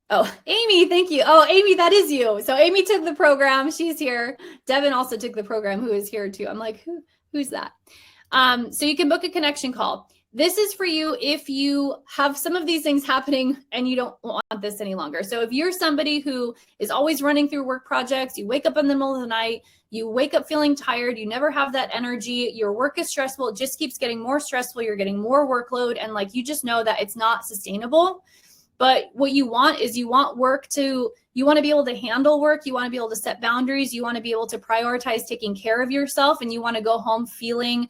Speaker 1: oh, Amy, thank you. Oh, Amy, that is you. So Amy took the program. She's here. Devin also took the program, who is here too. I'm like, who's that? So you can book a connection call. This is for you if you have some of these things happening and you don't want this any longer. So if you're somebody who is always running through work projects, you wake up in the middle of the night, you wake up feeling tired, you never have that energy, your work is stressful, it just keeps getting more stressful, you're getting more workload, and like you just know that it's not sustainable. But what you want is you want to be able to handle work. You want to be able to set boundaries. You want to be able to prioritize taking care of yourself. And you want to go home feeling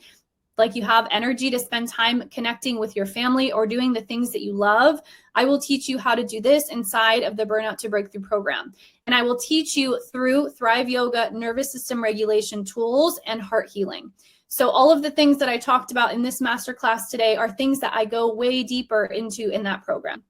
Speaker 1: like you have energy to spend time connecting with your family or doing the things that you love, I will teach you how to do this inside of the Burnout to Breakthrough program. And I will teach you through Thrive Yoga, nervous system regulation tools, and heart healing. So all of the things that I talked about in this masterclass today are things that I go way deeper into in that program.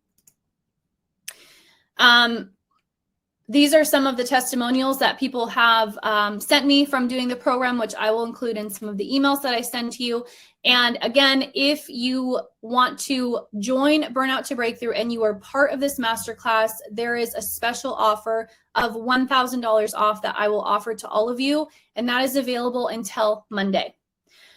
Speaker 1: These are some of the testimonials that people have sent me from doing the program, which I will include in some of the emails that I send to you. And again, if you want to join Burnout to Breakthrough and you are part of this masterclass, there is a special offer of $1,000 off that I will offer to all of you. And that is available until Monday.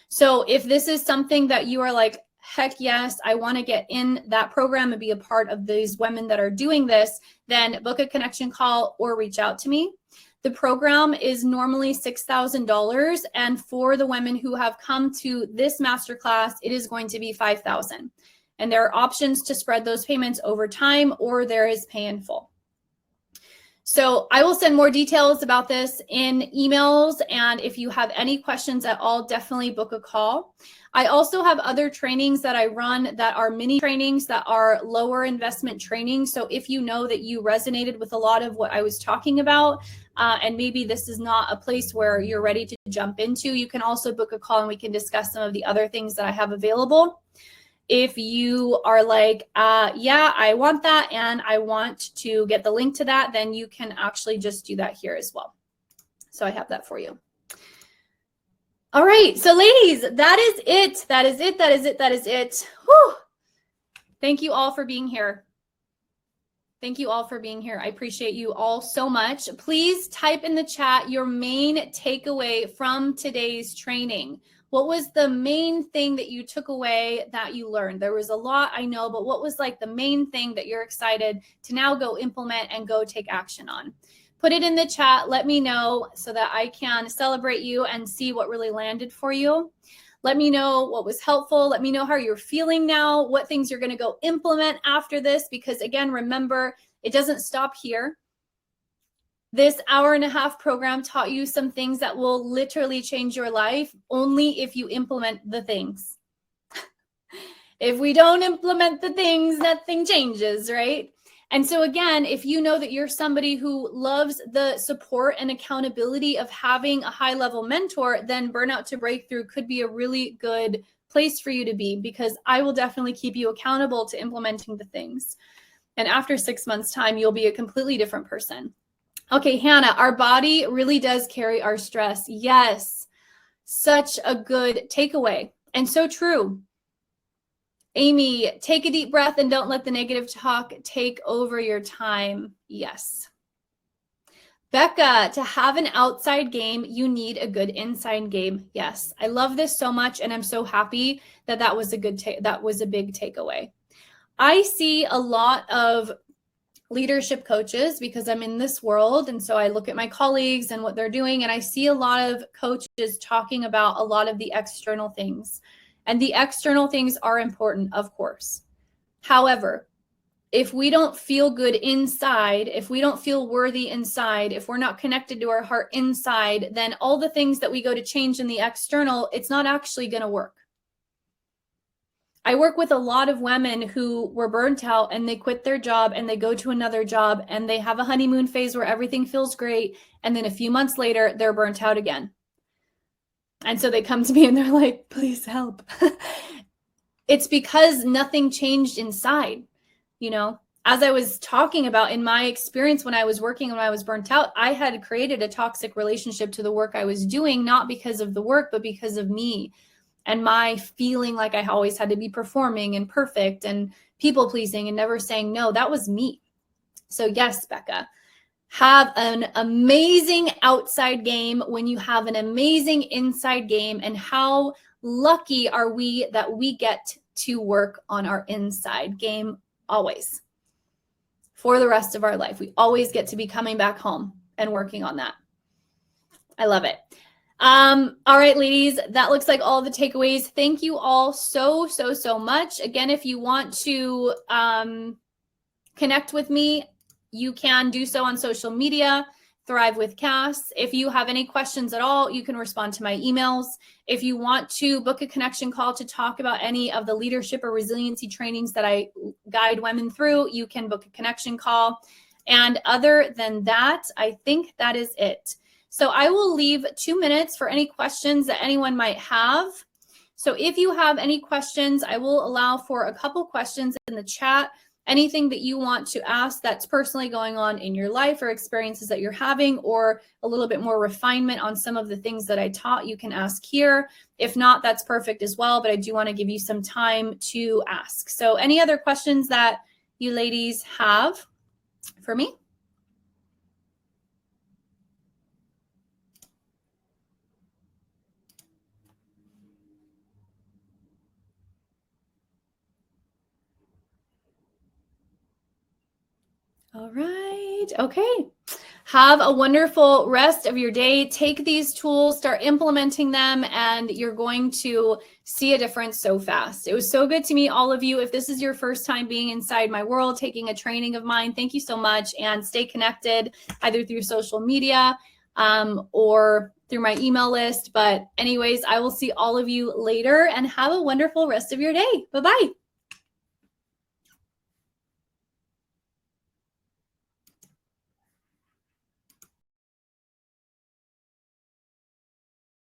Speaker 1: So if this is something that you are like, heck yes, I want to get in that program and be a part of these women that are doing this, then book a connection call or reach out to me. The program is normally $6,000. And for the women who have come to this masterclass, it is going to be $5,000. And there are options to spread those payments over time, or there is pay in full. So I will send more details about this in emails. And if you have any questions at all, definitely book a call. I also have other trainings that I run that are mini trainings that are lower investment trainings. So if you know that you resonated with a lot of what I was talking about, and maybe this is not a place where you're ready to jump into, you can also book a call and we can discuss some of the other things that I have available. If you are like, yeah, I want that and I want to get the link to that, then you can actually just do that here as well. So I have that for you. All right. So ladies, that is it. That is it. That is it. That is it. Whew. Thank you all for being here. Thank you all for being here. I appreciate you all so much. Please type in the chat your main takeaway from today's training. What was the main thing that you took away that you learned? There was a lot, I know, but what was like the main thing that you're excited to now go implement and go take action on? Put it in the chat. Let me know so that I can celebrate you and see what really landed for you. Let me know what was helpful. Let me know how you're feeling now, what things you're going to go implement after this. Because again, remember, it doesn't stop here. This hour-and-a-half program taught you some things that will literally change your life only if you implement the things. If we don't implement the things, nothing changes, right? And so again, if you know that you're somebody who loves the support and accountability of having a high-level mentor, then Burnout to Breakthrough could be a really good place for you to be, because I will definitely keep you accountable to implementing the things. And after 6 months' time, you'll be a completely different person. Okay, Hannah, our body really does carry our stress. Yes, such a good takeaway and so true. Amy, take a deep breath and don't let the negative talk take over your time. Yes. Becca, to have an outside game, you need a good inside game. Yes, I love this so much, and I'm so happy that that was a good that was a big takeaway. I see a lot of leadership coaches because I'm in this world. And so I look at my colleagues and what they're doing, and I see a lot of coaches talking about a lot of the external things. And the external things are important, of course. However, if we don't feel good inside, if we don't feel worthy inside, if we're not connected to our heart inside, then all the things that we go to change in the external, it's not actually going to work. I work with a lot of women who were burnt out and they quit their job and they go to another job and they have a honeymoon phase where everything feels great. And then a few months later, they're burnt out again. And so they come to me and they're like, please help. It's because nothing changed inside. You know, as I was talking about in my experience when I was working, when I was burnt out, I had created a toxic relationship to the work I was doing, not because of the work, but because of me. And my feeling like I always had to be performing and perfect and people pleasing and never saying no, that was me. So yes, Becca, have an amazing outside game when you have an amazing inside game. And how lucky are we that we get to work on our inside game always for the rest of our life. We always get to be coming back home and working on that. I love it. All right, ladies, that looks like all the takeaways. Thank you all so much. Again, if you want to connect with me, you can do so on social media. Thrive with Cass. If you have any questions at all, you can respond to my emails. If you want to book a connection call to talk about any of the leadership or resiliency trainings that I guide women through, you can book a connection call. And other than that, I think that is it. So I will leave 2 minutes for any questions that anyone might have. So if you have any questions, I will allow for a couple questions in the chat. Anything that you want to ask that's personally going on in your life or experiences that you're having, or a little bit more refinement on some of the things that I taught, you can ask here. If not, that's perfect as well, but I do want to give you some time to ask. So any other questions that you ladies have for me? All right. Okay. Have a wonderful rest of your day. Take these tools, start implementing them, and you're going to see a difference so fast. It was so good to meet all of you. If this is your first time being inside my world, taking a training of mine, thank you so much. And stay connected either through social media or through my email list. But anyways, I will see all of you later, and have a wonderful rest of your day. Bye-bye.